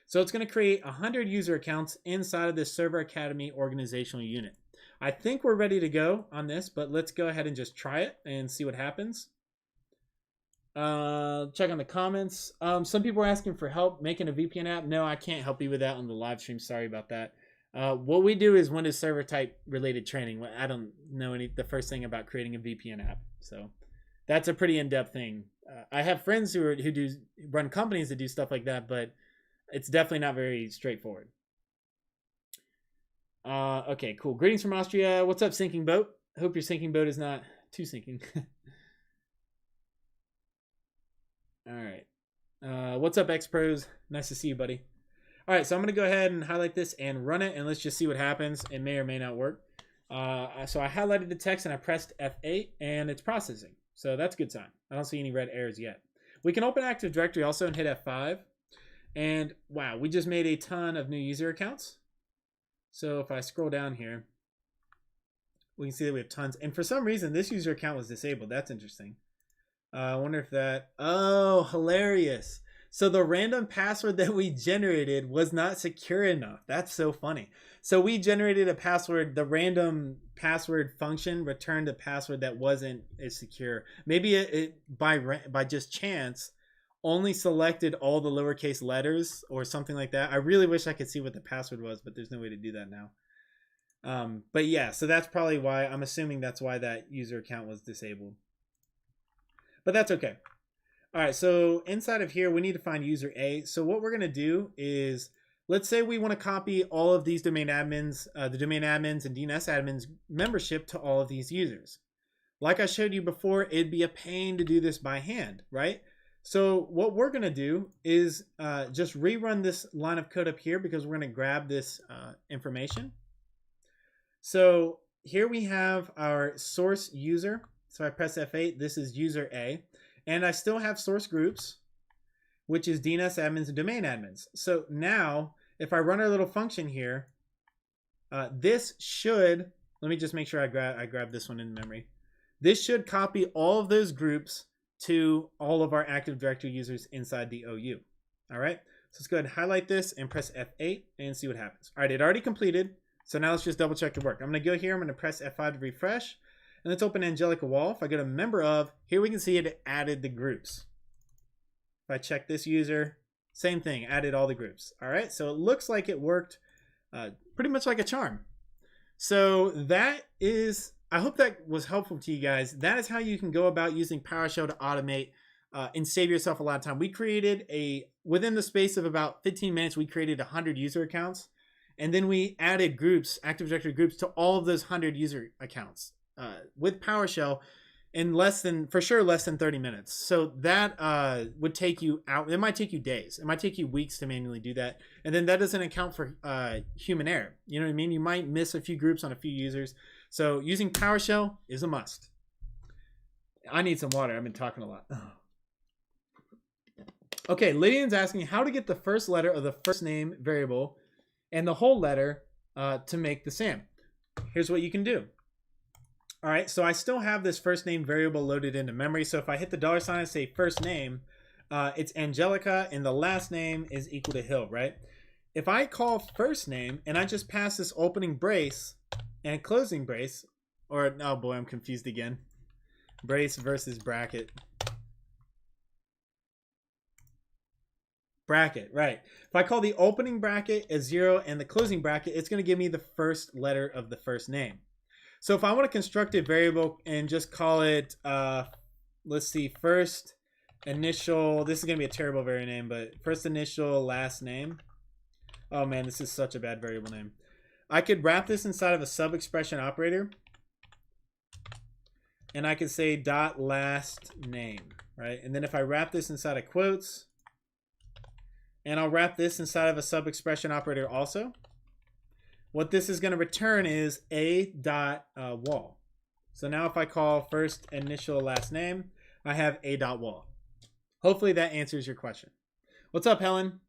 So it's going to create 100 user accounts inside of this Server Academy organizational unit. I think we're ready to go on this, but let's go ahead and just try it and see what happens. Check on the comments. Some people are asking for help making a VPN app. No, I can't help you with that on the live stream. Sorry about that. What we do is Windows Server type related training. I don't know the first thing about creating a VPN app, so that's a pretty in-depth thing. I have friends who run companies that do stuff like that, but it's definitely not very straightforward. Okay, cool. Greetings from Austria. What's up, sinking boat? Hope your sinking boat is not too sinking. All right. What's up, X-Pros? Nice to see you, buddy. All right, so I'm going to go ahead and highlight this and run it, and let's just see what happens. It may or may not work. So I highlighted the text, and I pressed F8, and it's processing. So that's a good sign. I don't see any red errors yet. We can open Active Directory also and hit F5. And wow, we just made a ton of new user accounts. So if I scroll down here, we can see that we have tons. And for some reason, this user account was disabled. That's interesting. I wonder if that, oh, hilarious. So the random password that we generated was not secure enough. That's so funny. So we generated a password, the random password function returned a password that wasn't as secure. Maybe it by just chance only selected all the lowercase letters or something like that. I really wish I could see what the password was, but there's no way to do that now. But yeah, so that's probably why, I'm assuming that's why that user account was disabled. But that's okay. All right, so inside of here, we need to find user A. So what we're going to do is let's say we want to copy all of these domain admins, the domain admins and DNS admins membership to all of these users. Like I showed you before, it'd be a pain to do this by hand, right? So what we're going to do is just rerun this line of code up here because we're going to grab this information. So here we have our source user. So I press F8, this is user A. And I still have source groups, which is DNS admins and domain admins. So now, if I run our little function here, this should, let me just make sure I grab this one in memory. This should copy all of those groups to all of our Active Directory users inside the OU. All right, so let's go ahead and highlight this and press F8 and see what happens. All right, it already completed. So now let's just double check the work. I'm gonna go here, I'm gonna press F5 to refresh, and let's open Angelica Wall. If I go to member of, here we can see it added the groups. If I check this user, same thing, added all the groups. All right, so it looks like it worked pretty much like a charm. So that is, I hope that was helpful to you guys. That is how you can go about using PowerShell to automate and save yourself a lot of time. We created within the space of about 15 minutes, we created 100 user accounts. And then we added groups, Active Directory groups, to all of those 100 user accounts with PowerShell in less than 30 minutes. So that would take you out. It might take you days. It might take you weeks to manually do that. And then that doesn't account for human error. You know what I mean? You might miss a few groups on a few users. So using PowerShell is a must. I need some water. I've been talking a lot. Okay, Lydian's asking how to get the first letter of the first name variable and the whole letter to make the SAM. Here's what you can do. All right, so I still have this first name variable loaded into memory. So if I hit the $ and say first name, it's Angelica, and the last name is equal to Hill, right? If I call first name and I just pass this opening brace and closing brace, or oh boy, I'm confused again. Brace versus bracket. Bracket, right. If I call the opening bracket a 0 and the closing bracket, it's going to give me the first letter of the first name. So if I want to construct a variable and just call it, let's see, first initial, this is going to be a terrible variable name, but first initial last name. Oh man, this is such a bad variable name. I could wrap this inside of a sub-expression operator. And I could say dot last name, right? And then if I wrap this inside of quotes, and I'll wrap this inside of a sub-expression operator also. What this is going to return is a dot wall. So now if I call first initial last name, I have a dot wall. Hopefully that answers your question. What's up, Helen?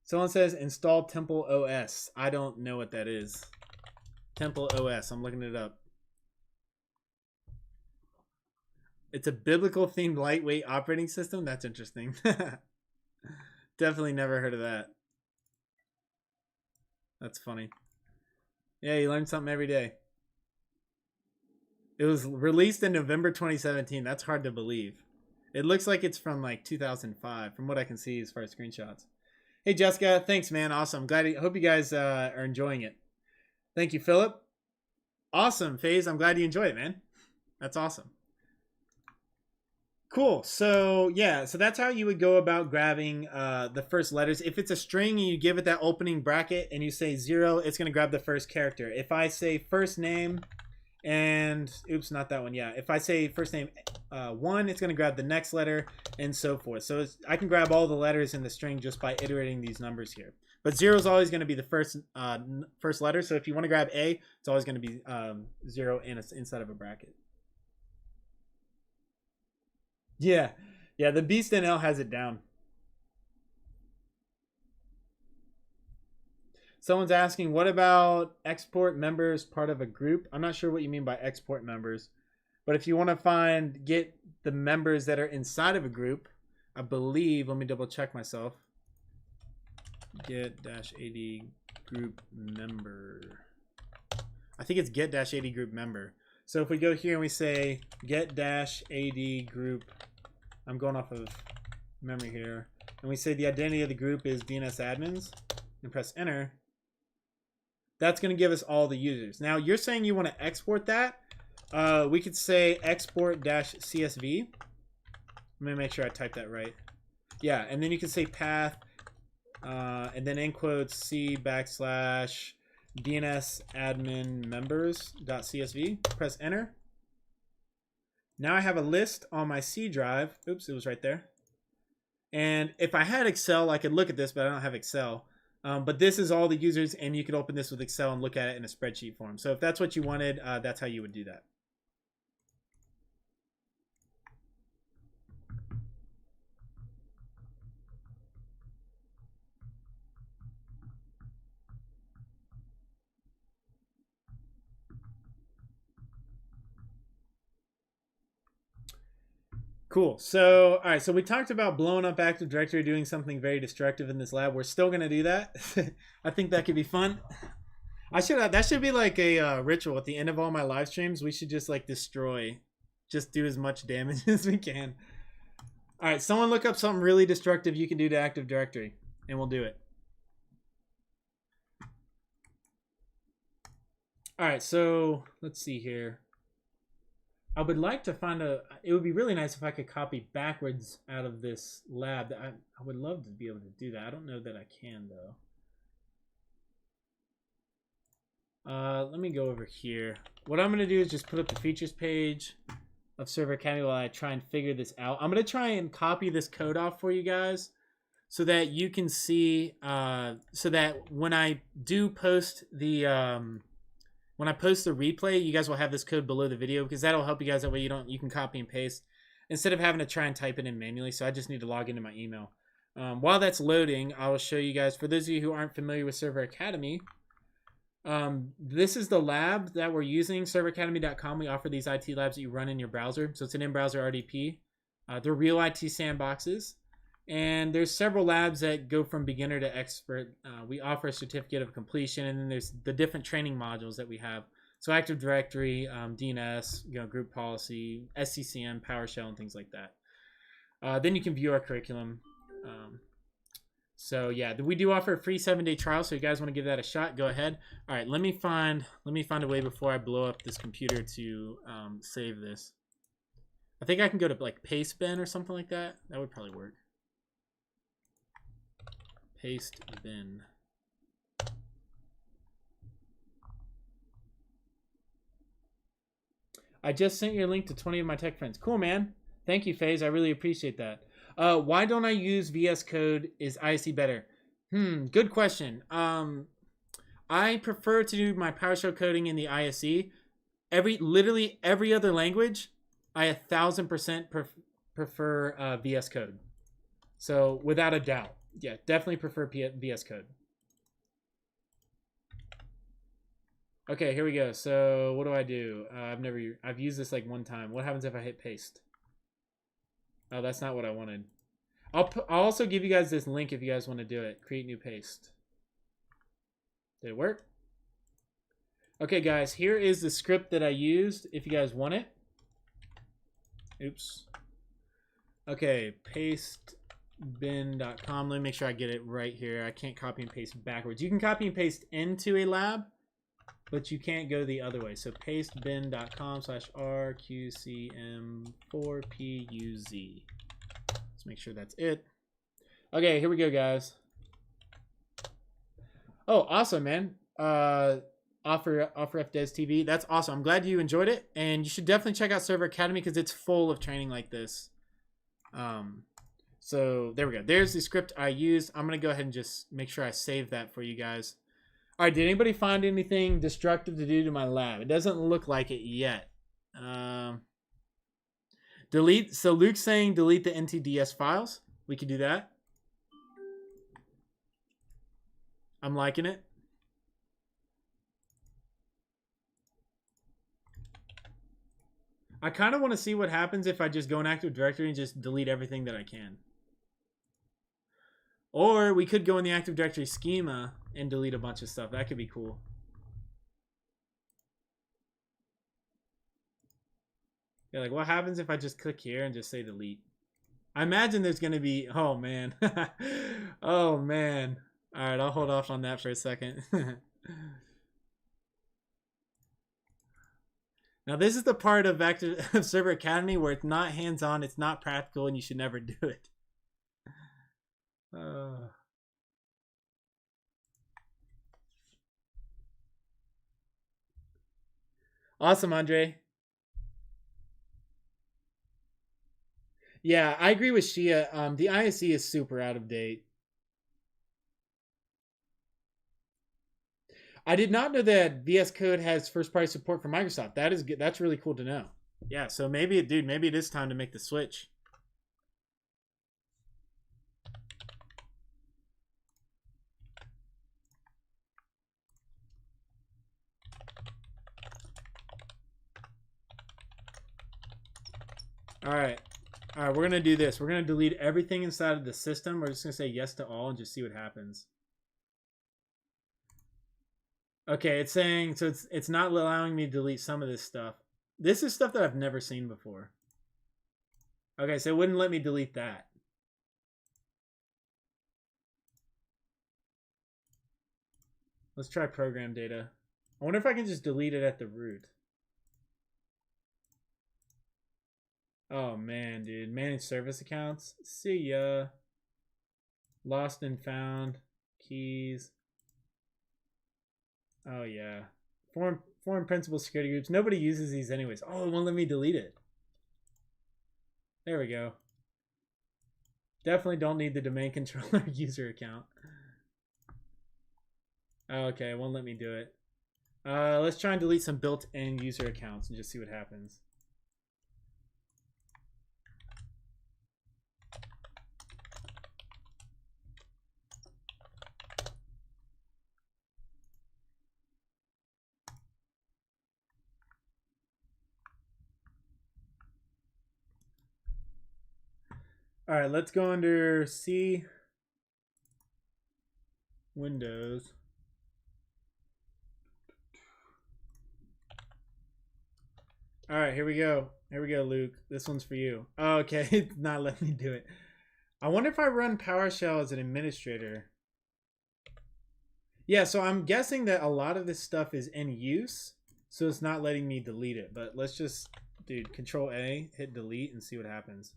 Someone says install Temple OS. I don't know what that is. Temple OS. I'm looking it up. It's a biblical themed lightweight operating system. That's interesting. Definitely never heard of that. That's funny. Yeah, you learn something every day. It was released in November 2017. That's hard to believe. It looks like it's from like 2005 from what I can see as far as screenshots. Hey, Jessica. Thanks, man. Awesome. I hope you guys are enjoying it. Thank you, Philip. Awesome, FaZe. I'm glad you enjoy it, man. That's awesome. Cool. So yeah, so that's how you would go about grabbing the first letters. If it's a string and you give it that opening bracket and you say 0, it's going to grab the first character. If I say first name and oops, not that one. Yeah. If I say first name 1, it's going to grab the next letter and so forth. So I can grab all the letters in the string just by iterating these numbers here. But 0 is always going to be the first letter. So if you want to grab A, it's always going to be 0 and it's inside of a bracket. Yeah, the Beast NL has it down. Someone's asking, what about export members part of a group? I'm not sure what you mean by export members, but if you want to get the members that are inside of a group, I believe, let me double check myself. Get-AD group member. I think it's get-AD group member. So if we go here and we say get-AD group, I'm going off of memory here, and we say the identity of the group is DNS admins, and press enter, that's going to give us all the users. Now you're saying you want to export that. We could say export-CSV, Let me make sure I type that right. Yeah, and then you can say path, and then in quotes C /DNS admin members.csv. Press enter. Now I have a list on my C drive. Oops, it was right there. And if I had Excel, I could look at this, but I don't have Excel. But this is all the users, and you could open this with Excel and look at it in a spreadsheet form. So if that's what you wanted, that's how you would do that. Cool. So, all right. So we talked about blowing up Active Directory, doing something very destructive in this lab. We're still going to do that. I think that could be fun. That should be like a ritual at the end of all my live streams. We should just like destroy, just do as much damage as we can. All right. Someone look up something really destructive you can do to Active Directory, and we'll do it. All right. So let's see here. I would like to find it would be really nice if I could copy backwards out of this lab. I would love to be able to do that. I don't know that I can though. Let me go over here. What I'm gonna do is just put up the features page of Server Academy while I try and figure this out. I'm gonna try and copy this code off for you guys so that you can see, so that when I do post the, when I post the replay, you guys will have this code below the video because that'll help you guys. That way you can copy and paste instead of having to try and type it in manually. So I just need to log into my email. While that's loading, I will show you guys, for those of you who aren't familiar with Server Academy, this is the lab that we're using, serveracademy.com. We offer these IT labs that you run in your browser. So it's an in-browser RDP. They're real IT sandboxes. And there's several labs that go from beginner to expert. We offer a certificate of completion, and then there's the different training modules that we have. So Active Directory, DNS, group policy, SCCM, PowerShell, and things like that. Then you can view our curriculum. So yeah, we do offer a free 7-day trial. So if you guys want to give that a shot, go ahead. All right, let me find a way before I blow up this computer to save this. I think I can go to like paste bin or something like that. That would probably work. Paste bin. I just sent your link to 20 of my tech friends. Cool, man. Thank you, FaZe. I really appreciate that. Why don't I use VS Code? Is ISE better? Good question. I prefer to do my PowerShell coding in the ISE. Literally every other language, I 1000% prefer VS Code. So without a doubt. Yeah, definitely prefer VS Code. Okay, here we go. So what do? I've used this like one time. What happens if I hit paste? Oh, that's not what I wanted. I'll also give you guys this link if you guys want to do it. Create new paste. Did it work? Okay, guys, here is the script that I used if you guys want it. Oops. Okay, paste bin.com. Let me make sure I get it right here. I can't copy and paste backwards. You can copy and paste into a lab, but you can't go the other way. So pastebin.com/rqcm4puz. Let's make sure that's it. Okay, here we go, guys. Oh, awesome, man. Offer FDes TV. That's awesome. I'm glad you enjoyed it, and you should definitely check out Server Academy because it's full of training like this. So there we go. There's the script I used. I'm going to go ahead and just make sure I save that for you guys. All right, did anybody find anything destructive to do to my lab? It doesn't look like it yet. Delete. So Luke's saying delete the NTDS files. We could do that. I'm liking it. I kind of want to see what happens if I just go in Active Directory and just delete everything that I can. Or we could go in the Active Directory schema and delete a bunch of stuff. That could be cool. Yeah, like what happens if I just click here and just say delete? I imagine there's going to be... Oh, man. Oh, man. All right, I'll hold off on that for a second. Now this is the part of of Server Academy where it's not hands-on, it's not practical, and you should never do it. Awesome, Andre. Yeah, I agree with Shia. The ISE is super out of date. I did not know that VS Code has first-party support for Microsoft. That is good. That's really cool to know. Yeah, so maybe, dude, maybe it is time to make the switch. All right. All right, we're going to do this. We're going to delete everything inside of the system. We're just going to say yes to all and just see what happens. Okay, it's saying, so it's not allowing me to delete some of this stuff. This is stuff that I've never seen before. Okay, so it wouldn't let me delete that. Let's try program data. I wonder if I can just delete it at the root. Oh man, dude. Manage service accounts. See ya. Lost and found. Keys. Oh yeah. Foreign principal security groups. Nobody uses these anyways. Oh, it won't let me delete it. There we go. Definitely don't need the domain controller user account. Okay, it won't let me do it. Let's try and delete some built-in user accounts and just see what happens. All right, let's go under C, Windows. All right, here we go. Here we go, Luke. This one's for you. Oh, okay, it's not letting me do it. I wonder if I run PowerShell as an administrator. Yeah, so I'm guessing that a lot of this stuff is in use, so it's not letting me delete it. But let's just, dude, Control A, hit delete, and see what happens.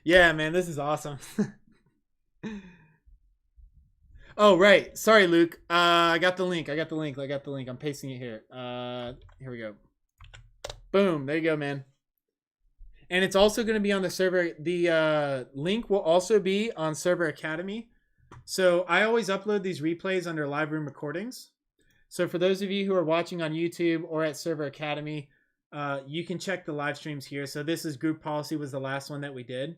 Yeah, man, this is awesome. Oh, right. Sorry, Luke. I got the link. I'm pasting it here. Here we go. Boom. There you go, man. And it's also going to be on the server. The link will also be on Server Academy. So I always upload these replays under live room recordings. So for those of you who are watching on YouTube or at Server Academy, you can check the live streams here. So this is group policy was the last one that we did.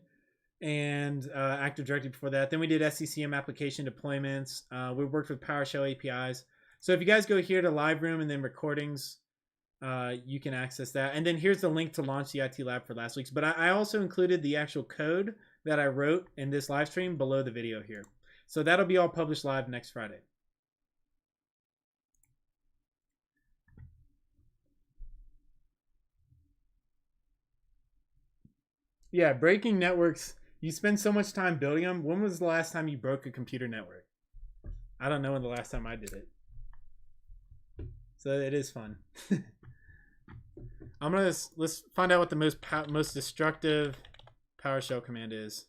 And Active Directory before that. Then we did SCCM application deployments. We worked with PowerShell APIs. So if you guys go here to live room and then recordings, you can access that. And then here's the link to launch the IT lab for last week's. But I also included the actual code that I wrote in this live stream below the video here. So that'll be all published live next Friday. Yeah, breaking networks. You spend so much time building them. When was the last time you broke a computer network? I don't know when the last time I did it. So it is fun. Let's find out what the most destructive PowerShell command is.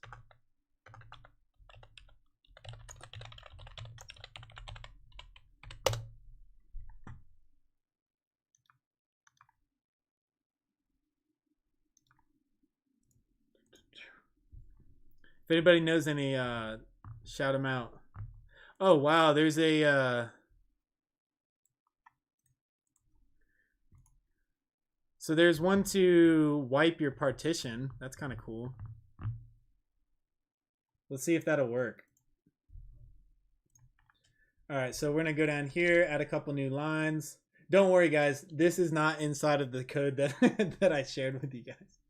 If anybody knows any, shout them out. Oh wow, there's a so there's one to wipe your partition. That's kind of cool. Let's see if that'll work. All right, so we're gonna go down here, add a couple new lines. Don't worry, guys. This is not inside of the code that that I shared with you guys.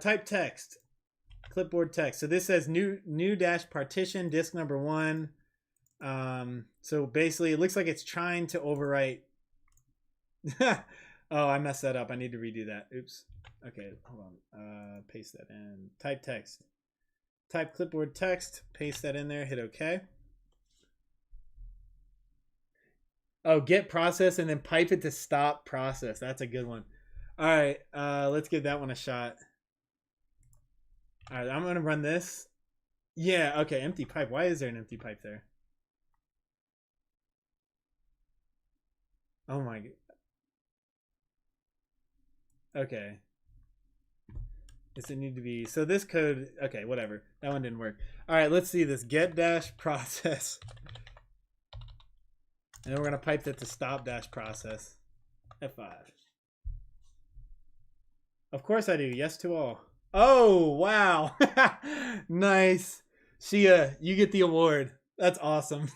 Type text, clipboard text. So this says new dash partition disk number 1. So basically, it looks like it's trying to overwrite. Oh, I messed that up. I need to redo that. Oops. Okay, hold on. Paste that in. Type text. Type clipboard text. Paste that in there. Hit OK. Oh, get process and then pipe it to stop process. That's a good one. All right, let's give that one a shot. All right, I'm gonna run this. Yeah, okay, empty pipe. Why is there an empty pipe there? Oh my. Okay. Does it need to be? So this code. Okay, whatever. That one didn't work. All right, let's see this. Get dash process. And then we're gonna pipe that to stop dash process. F5. Of course I do. Yes to all. Oh wow. Nice. Shia, you get the award. That's awesome.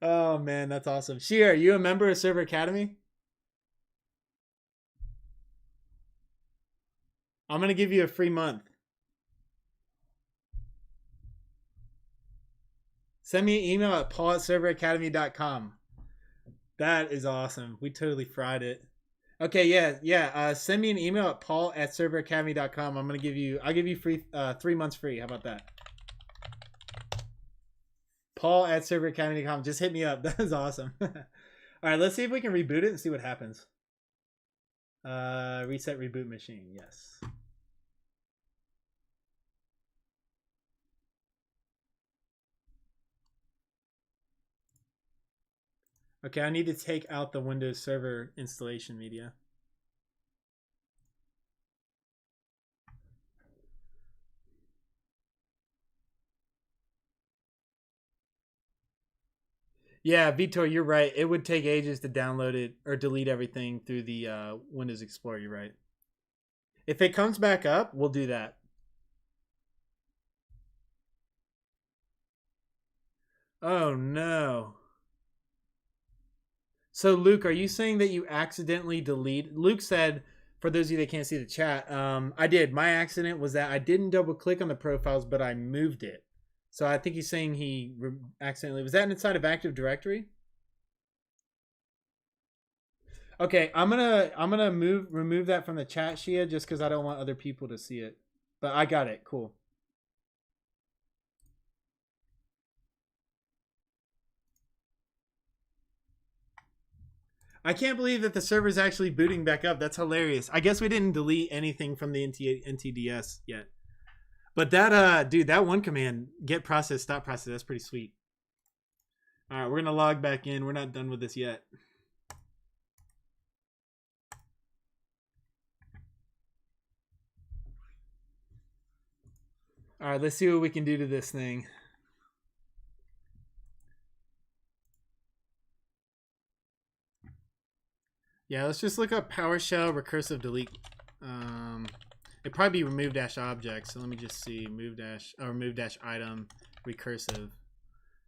Oh man, that's awesome. Shia, are you a member of Server Academy? I'm gonna give you a free month. Send me an email at paul@serveracademy.com. That is awesome. We totally fried it. Okay, yeah. Send me an email at paul@serveracademy.com. I'll give you free 3 months free. How about that? paul@serveracademy.com. Just hit me up. That is awesome. All right, let's see if we can reboot it and see what happens. Reset reboot machine. Yes. Okay, I need to take out the Windows Server installation media. Yeah, Vitor, you're right. It would take ages to download it or delete everything through the Windows Explorer. You're right. If it comes back up, we'll do that. Oh no. So Luke, are you saying that you accidentally delete? Luke said, for those of you that can't see the chat, I did. My accident was that I didn't double click on the profiles, but I moved it. So I think he's saying he accidentally was that inside of Active Directory. Okay, I'm gonna remove that from the chat, Shia, just because I don't want other people to see it. But I got it. Cool. I can't believe that the server's actually booting back up. That's hilarious. I guess we didn't delete anything from the NTDS yet. But that dude, that one command, get process, stop process, that's pretty sweet. All right, we're gonna log back in. We're not done with this yet. All right, let's see what we can do to this thing. Yeah, let's just look up PowerShell recursive delete. It'd probably be remove dash object. So let me just see remove dash item recursive,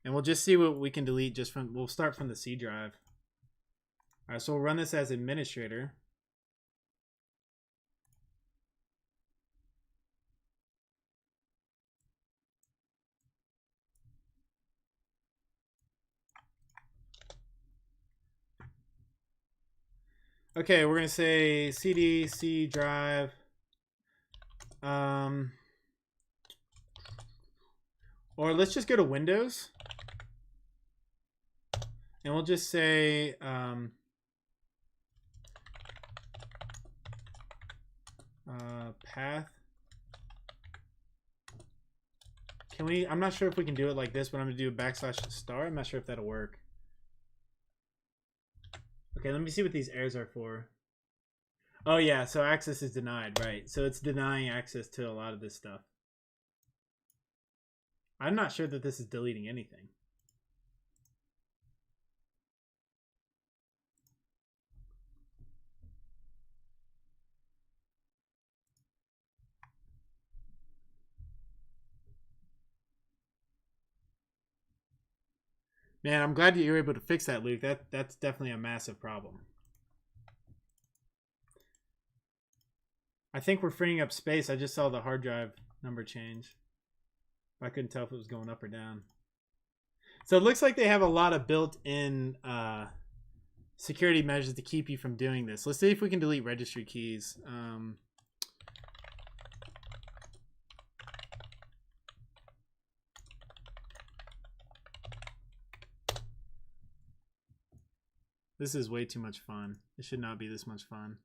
and we'll just see what we can delete just from. We'll start from the C drive. All right, so we'll run this as administrator. Okay, we're gonna say cd C drive. Or let's just go to Windows, and we'll just say path. Can we? I'm not sure if we can do it like this, but I'm gonna do a /star. I'm not sure if that'll work. Okay, let me see what these errors are for. Oh yeah, so access is denied, right? So it's denying access to a lot of this stuff. I'm not sure that this is deleting anything. Man, I'm glad that you were able to fix that, Luke. That's definitely a massive problem. I think we're freeing up space. I just saw the hard drive number change. I couldn't tell if it was going up or down. So it looks like they have a lot of built-in security measures to keep you from doing this. Let's see if we can delete registry keys. This is way too much fun. It should not be this much fun.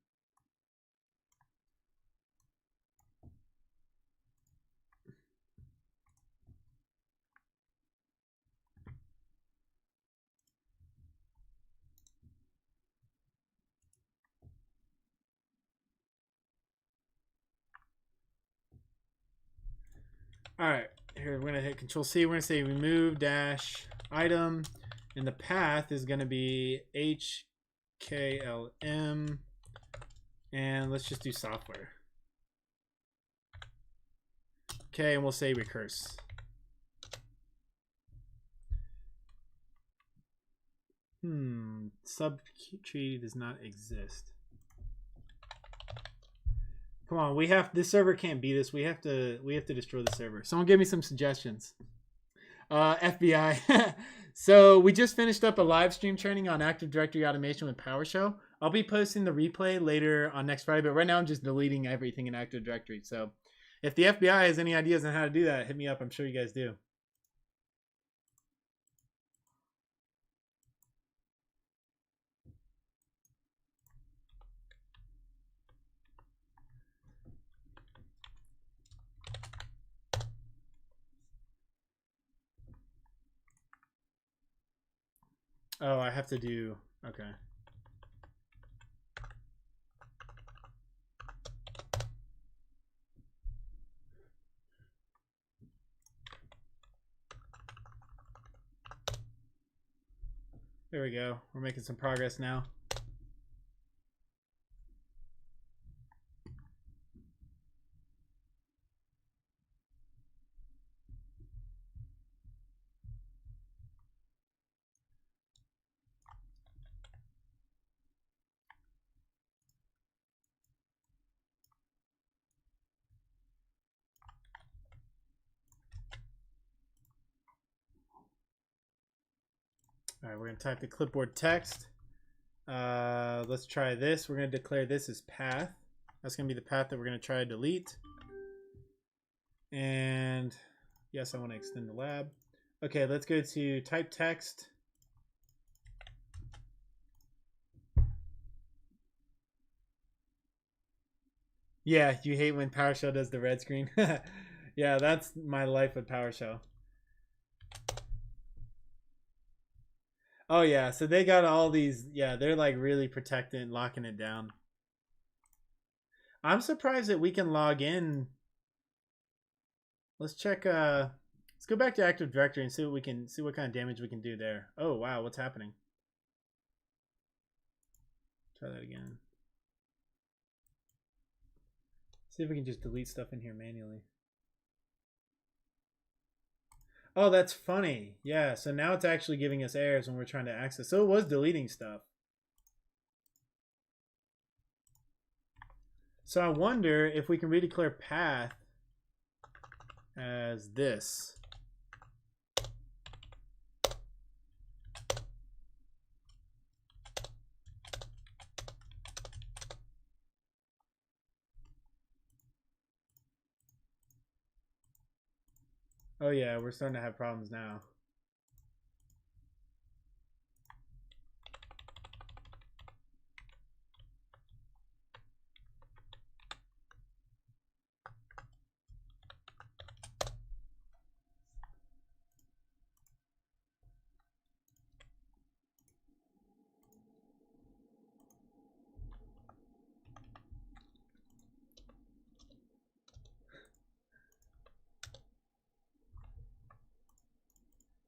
All right, here we're gonna hit Control C. We're gonna say remove dash item, and the path is gonna be HKLM, and let's just do software. Okay, and we'll say recurse. Subtree does not exist. Come on, this server can't beat us. We have to destroy the server. Someone give me some suggestions. FBI. So we just finished up a live stream training on Active Directory automation with PowerShell. I'll be posting the replay later on next Friday, but right now I'm just deleting everything in Active Directory. So if the FBI has any ideas on how to do that, hit me up. I'm sure you guys do. Oh, I have to do, okay. There we go. We're making some progress now. All right, we're going to type the clipboard text. Let's try this. We're going to declare this as path. That's going to be the path that we're going to try to delete. And yes, I want to extend the lab. Okay, let's go to type text. Yeah, you hate when PowerShell does the red screen. Yeah, that's my life with PowerShell. Oh yeah, so they got all these, yeah, they're like really protecting, locking it down. I'm surprised that we can log in. Let's check, let's go back to Active Directory and see what kind of damage we can do there. Oh wow, what's happening? Try that again. See if we can just delete stuff in here manually. Oh, that's funny. Yeah, so now it's actually giving us errors when we're trying to access. So it was deleting stuff. So I wonder if we can redeclare path as this. Oh yeah, we're starting to have problems now.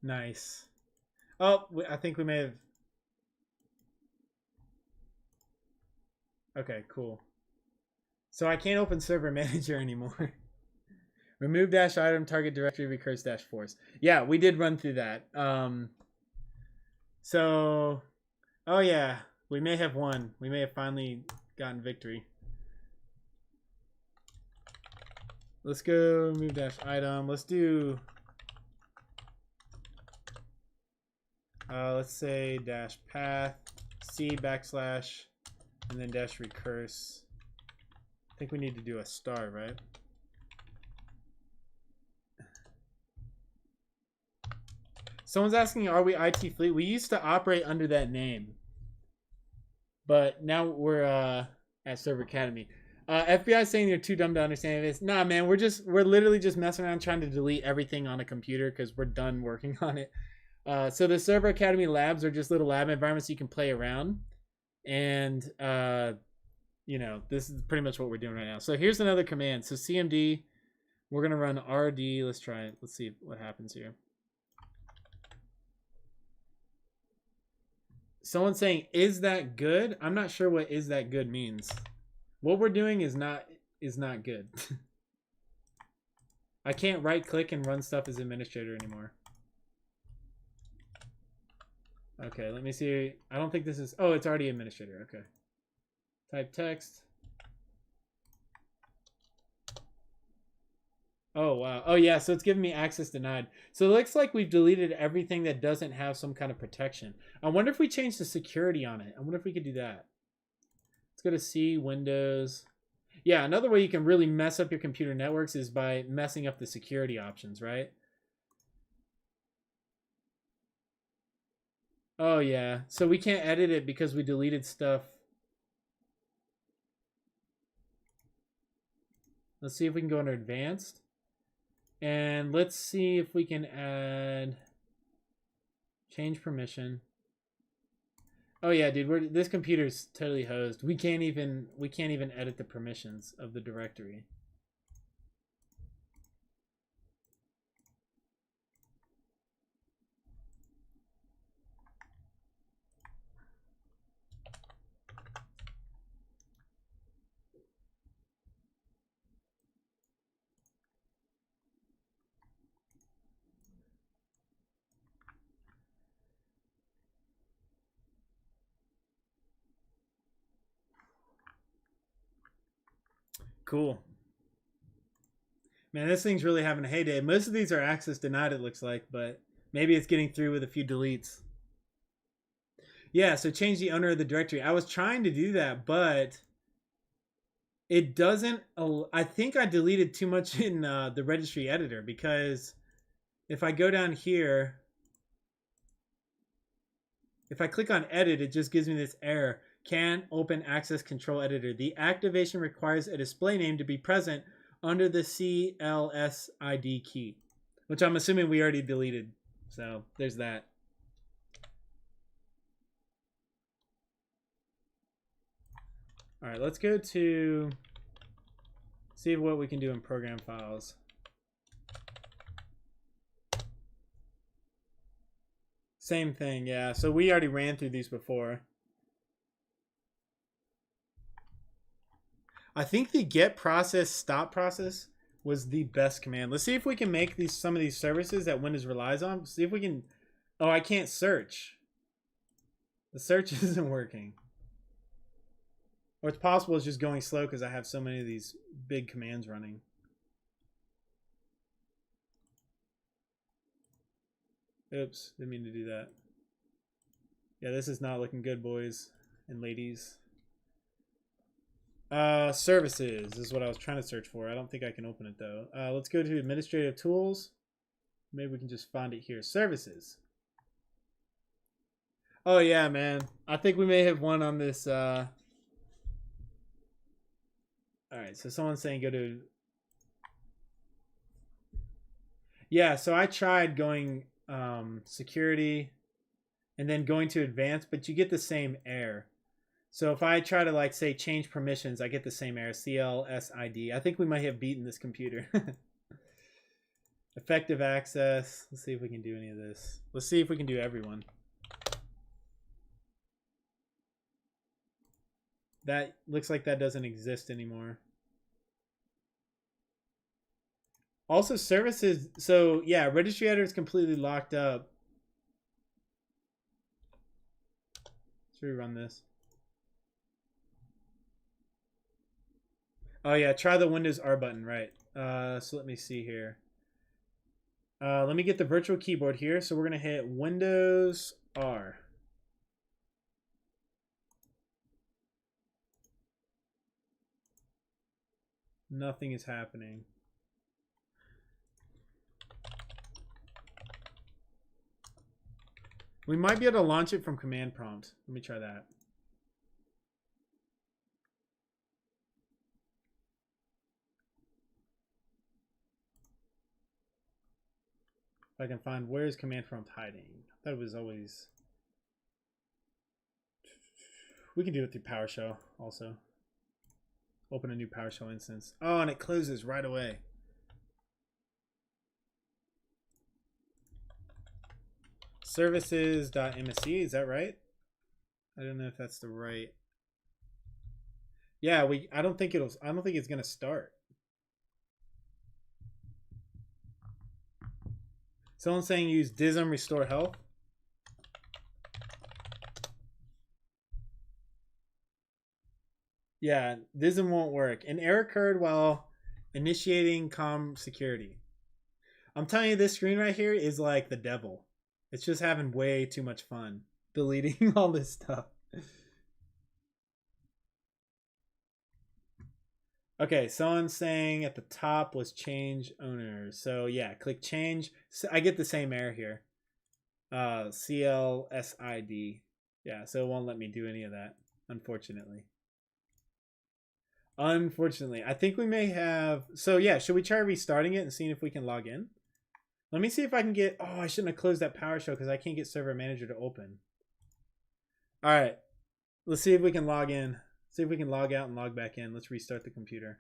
Nice. Oh, I think we may have. Okay, cool. So I can't open Server Manager anymore. Remove dash item, target directory, recurse dash force. Yeah, we did run through that. So, oh yeah, we may have won. We may have finally gotten victory. Let's go remove dash item. Let's do, let's say dash path, C backslash, and then dash recurse. I think we need to do a star, right? Someone's asking, are we IT Fleet? We used to operate under that name. But now we're at Server Academy. FBI saying you're too dumb to understand this. Nah, man, we're literally just messing around trying to delete everything on a computer because we're done working on it. So the Server Academy labs are just little lab environments you can play around, and you know, this is pretty much what we're doing right now. So here's another command. So CMD, we're gonna run RD. Let's try it. Let's see what happens here. Someone's saying, "Is that good?" I'm not sure what "is that good" means. What we're doing is not good. I can't right click and run stuff as administrator anymore. Okay, let me see. I don't think this is... Oh, it's already administrator. Okay. Type text. Oh, wow. Oh, yeah, so it's giving me access denied. So it looks like we've deleted everything that doesn't have some kind of protection. I wonder if we change the security on it. I wonder if we could do that. Let's go to C, Windows. Yeah, another way you can really mess up your computer networks is by messing up the security options, right? Oh, yeah. So we can't edit it because we deleted stuff. Let's see if we can go under advanced. And let's see if we can add change permission. Oh yeah, dude, this computer's totally hosed. We can't even edit the permissions of the directory. Cool. Man, this thing's really having a heyday. Most of these are access denied, it looks like, but maybe it's getting through with a few deletes. Yeah, so change the owner of the directory. I was trying to do that, but it doesn't... I think I deleted too much in the registry editor, because if I go down here, if I click on edit, it just gives me this error. Can open access control editor. The activation requires a display name to be present under the CLSID key, which I'm assuming we already deleted. So there's that. All right, let's go to see what we can do in program files. Same thing, yeah. So we already ran through these before. I think the get process stop process was the best command. Let's see if we can make some of these services that Windows relies on. See if we can... Oh, I can't search. The search isn't working. Or it's possible it's just going slow because I have so many of these big commands running. Oops, didn't mean to do that. Yeah, this is not looking good, boys and ladies. Services is what I was trying to search for. I don't think I can open it though. Let's go to administrative tools. Maybe we can just find it here. Services. Oh yeah, man. I think we may have won on this. All right, so someone's saying go to... Yeah, so I tried going security and then going to advanced, but you get the same error. So if I try to, like, say change permissions, I get the same error, CLSID. I think we might have beaten this computer. Effective access. Let's see if we can do any of this. Let's see if we can do everyone. That looks like that doesn't exist anymore. Also services. So yeah, registry editor is completely locked up. Let's rerun this. Oh yeah, try the Windows R button, right. So let me see here. Let me get the virtual keyboard here. So we're going to hit Windows R. Nothing is happening. We might be able to launch it from command prompt. Let me try that. I can find where's command prompt hiding. That was always. We can do it through PowerShell also. Open a new PowerShell instance. Oh, and it closes right away. Services.msc, is that right? I don't know if that's the right. Yeah, I don't think it's gonna start. Someone's saying use DISM restore health. Yeah, DISM won't work. An error occurred while initiating COM security. I'm telling you, this screen right here is like the devil. It's just having way too much fun deleting all this stuff. Okay, someone's saying at the top was change owner. So yeah, click change. So I get the same error here. CLSID. Yeah, so it won't let me do any of that, unfortunately. Unfortunately, I think we may have. So yeah, should we try restarting it and seeing if we can log in? Let me see if I can get. Oh, I shouldn't have closed that PowerShell because I can't get Server Manager to open. All right, let's see if we can log in. See if we can log out and log back in. Let's restart the computer.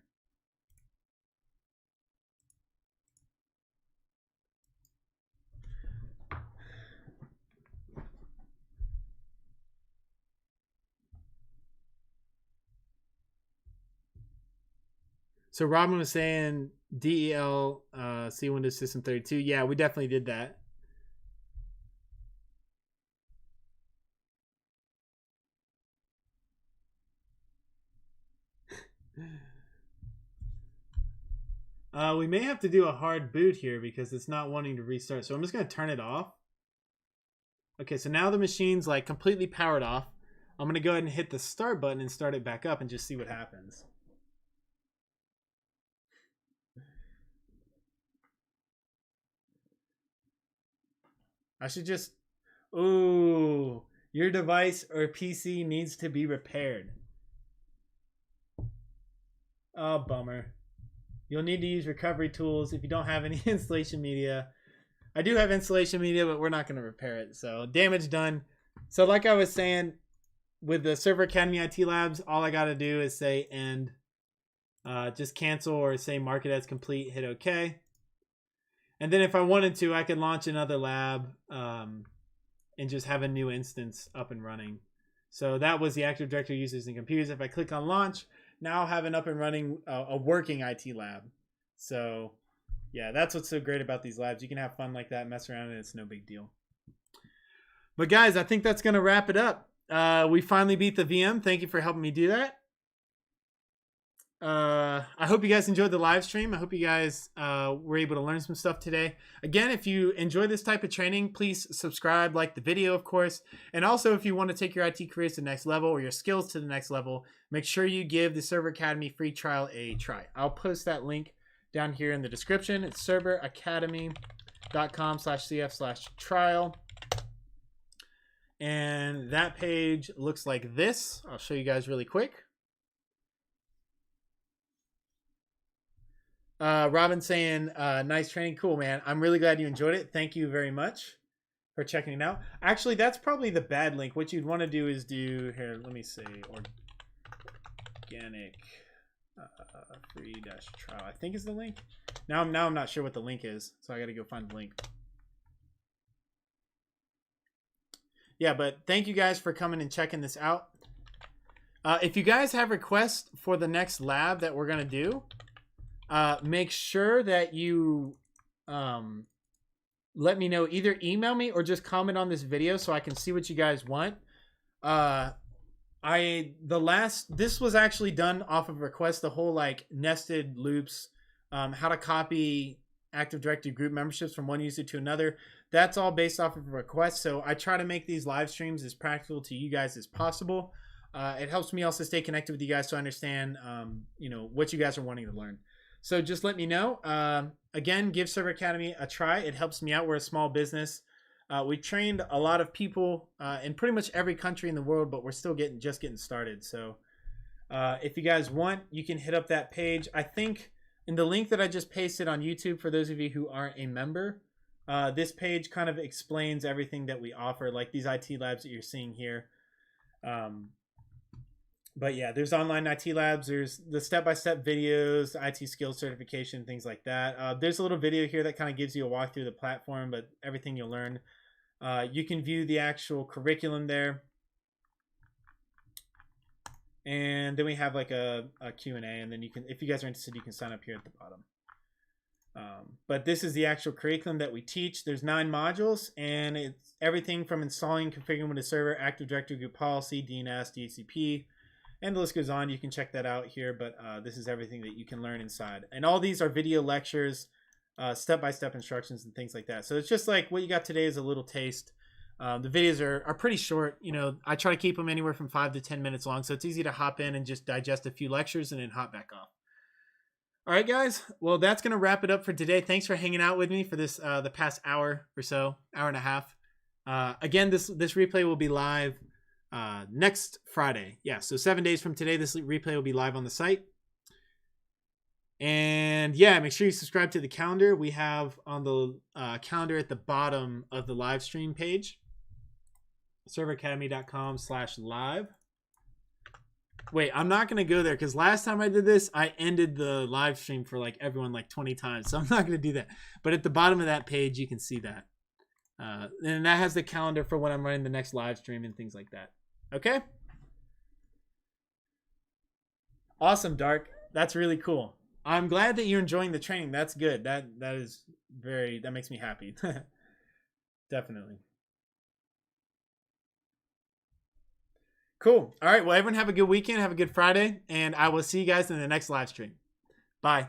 So Robin was saying DEL C Windows System 32. Yeah, we definitely did that. We may have to do a hard boot here because it's not wanting to restart. So I'm just going to turn it off. Okay, so now the machine's like completely powered off. I'm going to go ahead and hit the start button and start it back up and just see what happens. I should just... Ooh, your device or PC needs to be repaired. Oh, bummer. You'll need to use recovery tools if you don't have any installation media. I do have installation media, but we're not going to repair it. So damage done. So like I was saying, with the Server Academy IT Labs, all I got to do is say end. Just cancel or say mark it as complete. Hit OK. And then if I wanted to, I could launch another lab and just have a new instance up and running. So that was the Active Directory users and computers. If I click on launch, now I'll have an up and running, a working IT lab. So yeah, that's what's so great about these labs. You can have fun like that, mess around, and it's no big deal. But guys, I think that's going to wrap it up. We finally beat the VM. Thank you for helping me do that. I hope you guys enjoyed the live stream. I hope you guys were able to learn some stuff today. Again, if you enjoy this type of training, please subscribe, like the video, of course. And also, if you want to take your IT careers to the next level or your skills to the next level, make sure you give the Server Academy free trial a try. I'll post that link down here in the description. It's serveracademy.com/cf/trial. And that page looks like this. I'll show you guys really quick. Robin saying, nice training. Cool, man. I'm really glad you enjoyed it. Thank you very much for checking it out. Actually, that's probably the bad link. What you'd want to do is do, here, let me say, organic free-trial, I think is the link. Now I'm not sure what the link is, so I got to go find the link. Yeah, but thank you guys for coming and checking this out. If you guys have requests for the next lab that we're going to do, make sure that you let me know. Either email me or just comment on this video so I can see what you guys want. This was actually done off of request. The whole like nested loops, how to copy Active Directory group memberships from one user to another. That's all based off of a request. So I try to make these live streams as practical to you guys as possible. It helps me also stay connected with you guys so I understand, what you guys are wanting to learn. So just let me know. Again, give Server Academy a try. It helps me out. We're a small business. We trained a lot of people in pretty much every country in the world, but we're still just getting started. So if you guys want, you can hit up that page. I think in the link that I just pasted on YouTube, for those of you who aren't a member, This page kind of explains everything that we offer, like these IT labs that you're seeing here. But yeah, there's online IT labs. There's the step-by-step videos, IT skills certification, things like that. There's a little video here that kind of gives you a walk through the platform, but everything you'll learn. You can view the actual curriculum there. And then we have like a Q&A, and then you can, if you guys are interested, you can sign up here at the bottom. But this is the actual curriculum that we teach. There's 9 modules, and it's everything from installing, configuring Windows Server, Active Directory, group policy, DNS, DHCP, and the list goes on. You can check that out here, but this is everything that you can learn inside. And all these are video lectures, step-by-step instructions, and things like that. So it's just like what you got today is a little taste. The videos are pretty short. You know, I try to keep them anywhere from 5 to 10 minutes long, so it's easy to hop in and just digest a few lectures and then hop back off. All right, guys. Well, that's going to wrap it up for today. Thanks for hanging out with me for this the past hour or so, hour and a half. Again, this replay will be live next Friday. Yeah, so 7 days from today, this replay will be live on the site. And yeah, make sure you subscribe to the calendar. We have on the calendar at the bottom of the live stream page, serveracademy.com/live. Wait, I'm not going to go there because last time I did this, I ended the live stream for like everyone like 20 times. So I'm not going to do that. But at the bottom of that page, you can see that. And that has the calendar for when I'm running the next live stream and things like that. Okay? Awesome, Dark. That's really cool. I'm glad that you're enjoying the training. That's good. That makes me happy. Definitely. Cool. All right. Well, everyone have a good weekend. Have a good Friday. And I will see you guys in the next live stream. Bye.